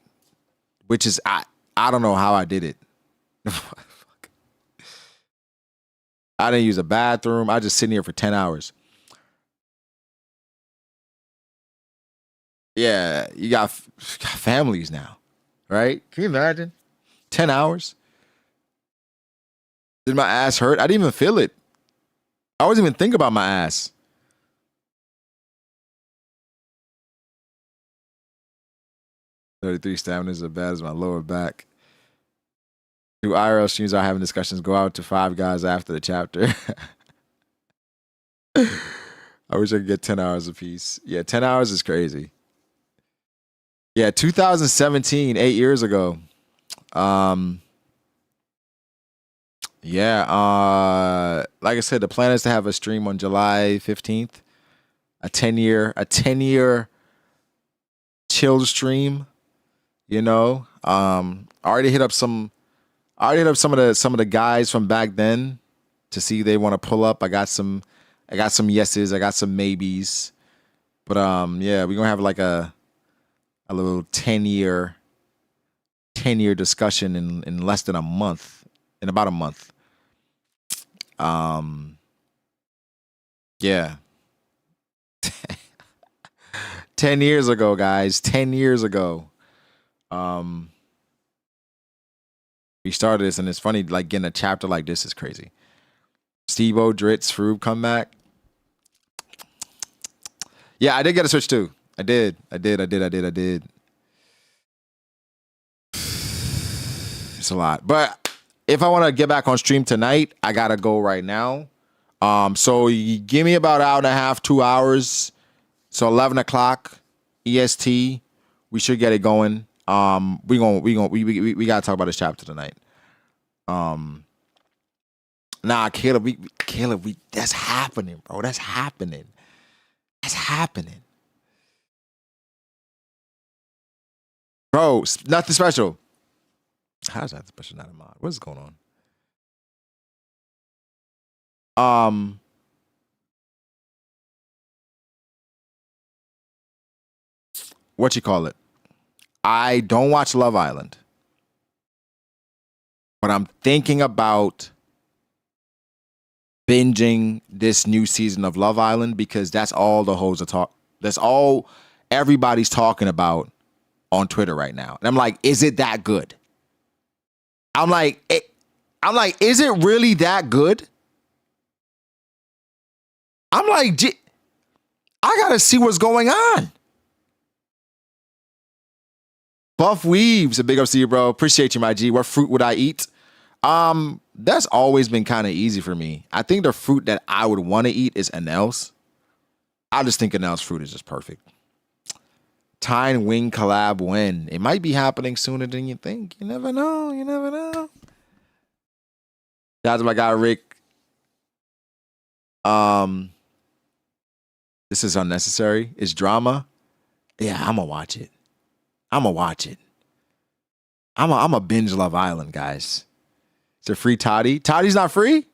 Which is, I don't know how I did it. I didn't use a bathroom. I just sitting here for 10 hours. Yeah, you got families now, right? Can you imagine? 10 hours? Did my ass hurt? I didn't even feel it. I wasn't even thinking about my ass. "33 stamina is as bad as my lower back." Do IRL streams are having discussions go out to 5 guys after the chapter? I wish I could get 10 hours apiece. Yeah, 10 hours is crazy. Yeah, 2017, 8 years ago. Yeah, like I said, the plan is to have a stream on July 15th. A 10-year chill stream, you know. I already hit up some of the guys from back then to see if they want to pull up. I got some yeses, I got some maybes. But yeah, we're gonna have like a little 10-year discussion in less than a month. In about a month. Yeah. 10 years ago, guys. 10 years ago. We started this, and it's funny, like getting a chapter like this is crazy. Steve-O, Dritz, Froob come back. Yeah, I did get a Switch too. I did. It's a lot. But if I want to get back on stream tonight, I gotta go right now. So you give me about an hour and a half, 2 hours. So 11 o'clock EST, we should get it going. We gotta talk about this chapter tonight. Nah, Kaleb, that's happening, bro. That's happening. Bro, nothing special. How's that special? Not in mind. What's going on? What you call it? I don't watch Love Island, but I'm thinking about binging this new season of Love Island because that's all the hoes are that's all everybody's talking about on Twitter right now. And I'm like, is it that good? I'm like, is it really that good? I'm like, I gotta see what's going on. Buff Weaves, a big up to you, bro. Appreciate you, my G. What fruit would I eat? That's always been kind of easy for me. I think the fruit that I would want to eat is Anel's. I just think Anel's fruit is just perfect. Tyne Wing collab when? It might be happening sooner than you think. You never know. Shout out to my guy Rick. This is unnecessary. It's drama. Yeah, I'm gonna watch it. I'm a binge Love Island, guys. It's a free Toddy. Toddy's not free?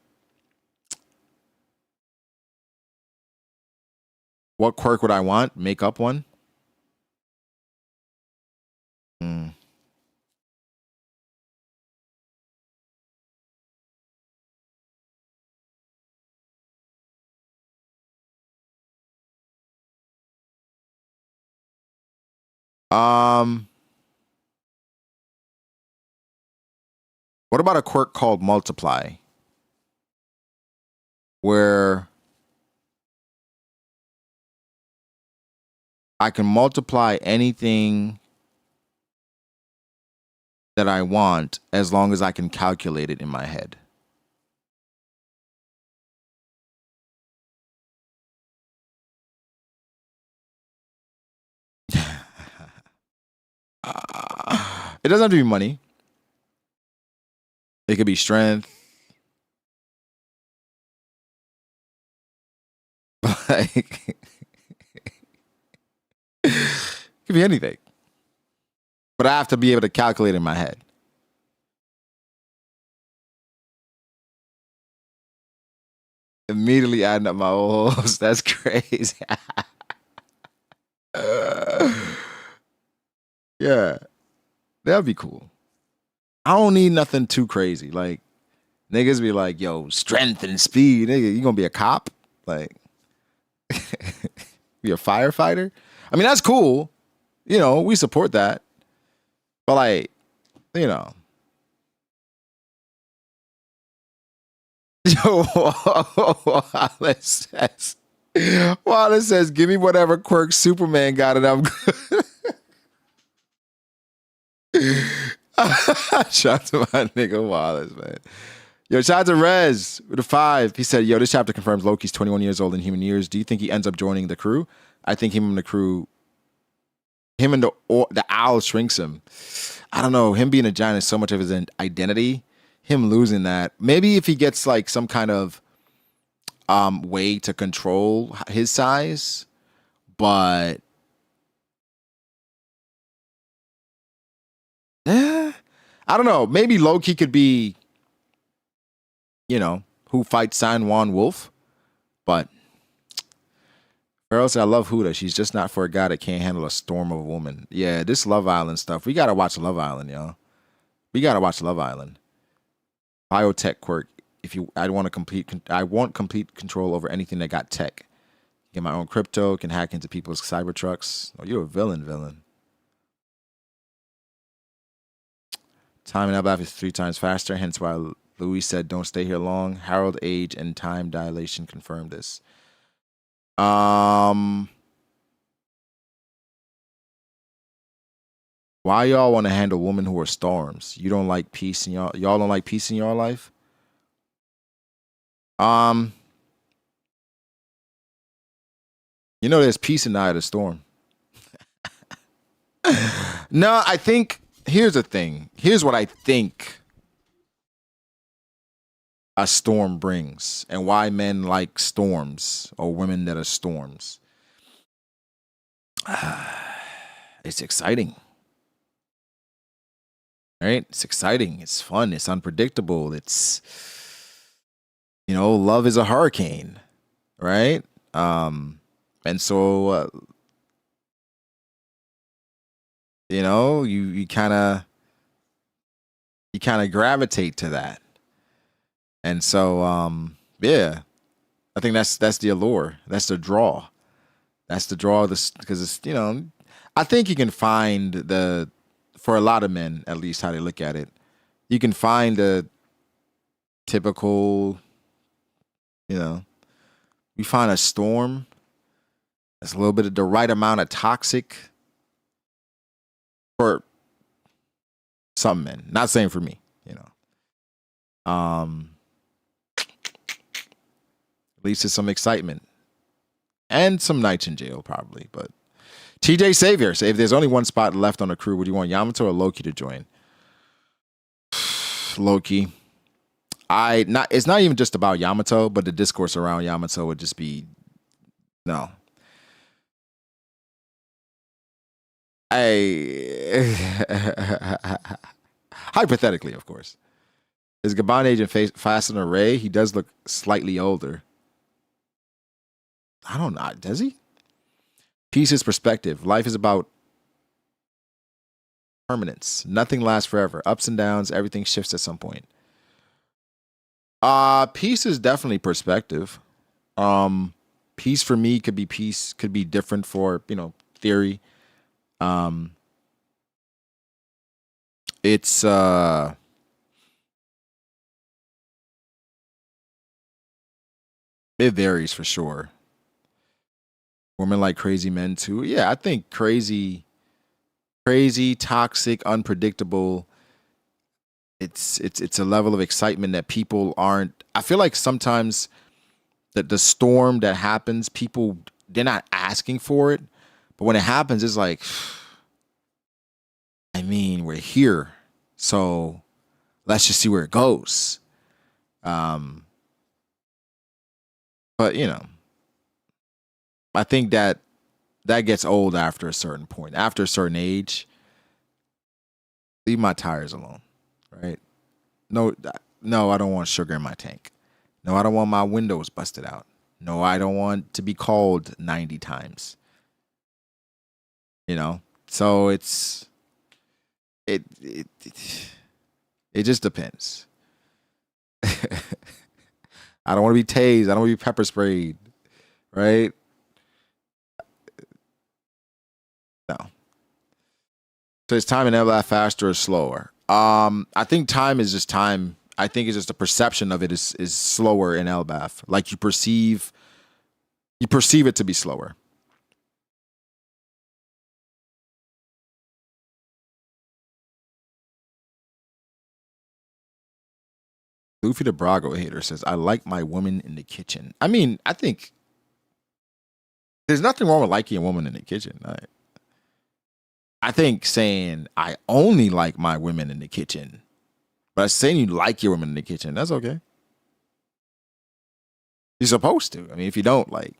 What quirk would I want? Make up one? What about a quirk called Multiply? Where I can multiply anything that I want as long as I can calculate it in my head. It doesn't have to be money. It could be strength. Like, Could be anything. But I have to be able to calculate in my head. Immediately adding up my old holes. That's crazy. Yeah, that'd be cool. I don't need nothing too crazy. Like, niggas be like, yo, strength and speed. Nigga, you gonna be a cop? Like, be a firefighter? I mean, that's cool. You know, we support that. But like, you know. Yo, Wallace says, give me whatever quirk Superman got and I'm good. Shout out to my nigga Wallace, man. Yo, shout out to Rez with a 5. He said, yo, this chapter confirms Loki's 21 years old in human years. Do you think he ends up joining the crew? I think him and the owl shrinks him. I don't know. Him being a giant is so much of his identity. Him losing that. Maybe if he gets like some kind of way to control his size, but I don't know. Maybe Loki could be, you know, who fights San Juan Wolf, but Earl said, I love Huda. She's just not for a guy that can't handle a storm of a woman. Yeah, this Love Island stuff. We gotta watch Love Island, y'all. We gotta watch Love Island. Biotech quirk. I want complete control over anything that got tech. Get my own crypto. Can hack into people's cyber trucks. Oh, you're a villain. Time in Elbaf is 3 times faster. Hence why Louis said, "Don't stay here long." Harold age and time dilation confirmed this. Why y'all want to handle women who are storms? You don't like peace in y'all don't like peace in your life? You know there's peace in the eye of the storm. No, I think here's the thing. Here's what I think a storm brings and why men like storms or women that are storms. It's exciting. Right? It's exciting. It's fun. It's unpredictable. It's, you know, love is a hurricane, right? And so, you know, you kind of gravitate to that. And so, yeah, I think that's the allure. That's the draw. That's the draw. This because it's, you know, I think you can find for a lot of men, at least how they look at it, you can find the typical, you know, you find a storm that's a little bit of the right amount of toxic for some men. Not saying for me, you know. Leads to some excitement and some nights in jail, probably. But TJ Savior, say if there's only one spot left on the crew, would you want Yamato or Loki to join? Loki. It's not even just about Yamato, but the discourse around Yamato would just be no. Hypothetically, of course. Is Gabon agent faster than Ray? He does look slightly older. I don't know. Does he? Peace is perspective. Life is about permanence. Nothing lasts forever. Ups and downs. Everything shifts at some point. Peace is definitely perspective. Peace for me could be different for, you know, theory. It's it varies for sure. Women like crazy men too. Yeah, I think crazy, toxic, unpredictable. It's a level of excitement that people aren't. I feel like sometimes that the storm that happens, they're not asking for it, but when it happens, it's like, I mean, we're here, so let's just see where it goes. But you know, I think that that gets old after a certain point. After a certain age, leave my tires alone, right? No, no, I don't want sugar in my tank. No, I don't want my windows busted out. No, I don't want to be called 90 times. You know? So it just depends. I don't want to be tased. I don't want to be pepper sprayed. Right? No. So is time in LBAF faster or slower? I think time is just time. I think it's just the perception of it is slower in LBAF. Like you perceive it to be slower. Luffy the Brago hater says, I like my woman in the kitchen. I mean, I think there's nothing wrong with liking a woman in the kitchen. I think saying I only like my women in the kitchen, but saying you like your women in the kitchen, that's okay. You're supposed to. I mean, if you don't, like,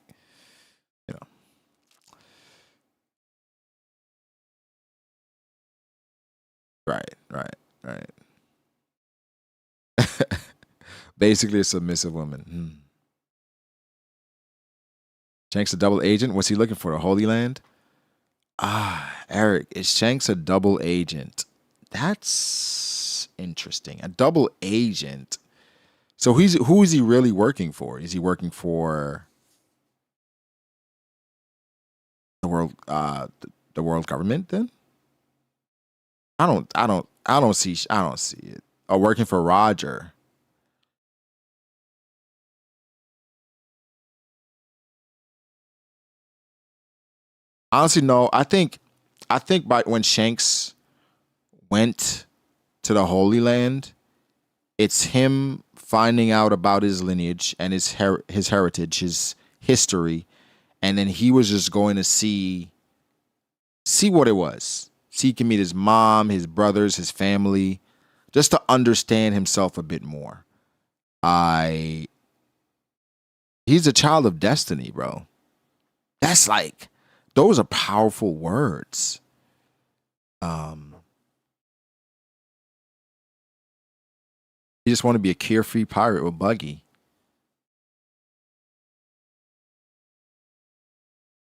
you know. Right. Basically a submissive woman. Shanks a double agent? What's he looking for? The Holy Land? Eric, is Shanks a double agent? That's interesting. A double agent. So who is he really working for? Is he working for the world government then? I don't see it. Or working for Roger. Honestly, no. I think by when Shanks went to the Holy Land, it's him finding out about his lineage and his heritage, his history, and then he was just going to see what it was. See, he can meet his mom, his brothers, his family, just to understand himself a bit more. He's a child of destiny, bro. That's like, those are powerful words. You just want to be a carefree pirate with Buggy.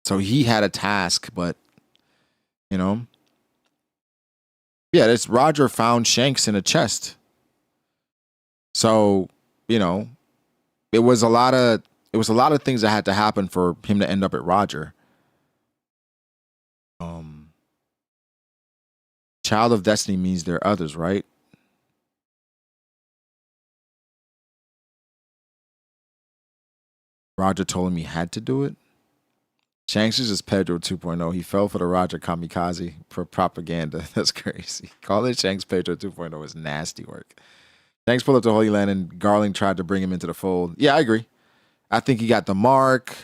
So he had a task, but you know, yeah, this Roger found Shanks in a chest. So, you know, it was a lot of things that had to happen for him to end up at Roger. Child of destiny means there are others, right? Roger told him he had to do it. Shanks is just Pedro 2.0. He fell for the Roger kamikaze propaganda. That's crazy. Calling Shanks Pedro 2.0 is nasty work. Shanks pulled up to Holy Land and Garling tried to bring him into the fold. Yeah, I agree. I think he got the mark.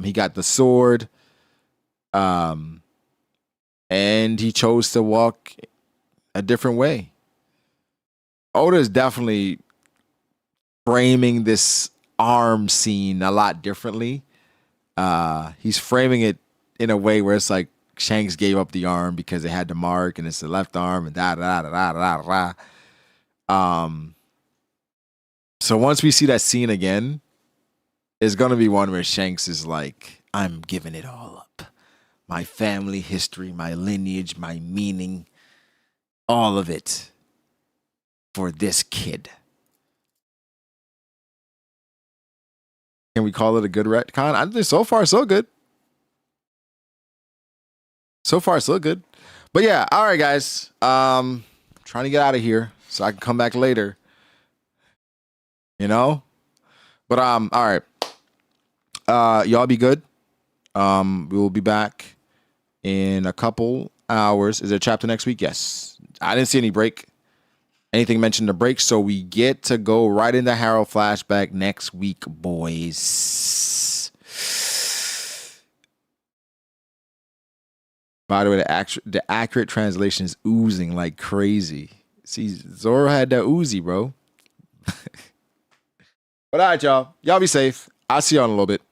He got the sword. And he chose to walk a different way. Oda is definitely framing this arm scene a lot differently. He's framing it in a way where it's like Shanks gave up the arm because it had the mark and it's the left arm and da. So once we see that scene again, it's gonna be one where Shanks is like, I'm giving it all up. My family history, my lineage, my meaning, all of it for this kid. Can we call it a good retcon? I think so far so good. So far so good. But yeah, all right, guys. Trying to get out of here so I can come back later. You know? But all right. Y'all be good. We will be back in a couple hours. Is there a chapter next week? Yes. I didn't see any break. Anything mentioned the break, so we get to go right into Harrow flashback next week, boys. By the way, the accurate translation is oozing like crazy. See, Zoro had that oozy, bro. But all right, y'all. Y'all be safe. I'll see y'all in a little bit.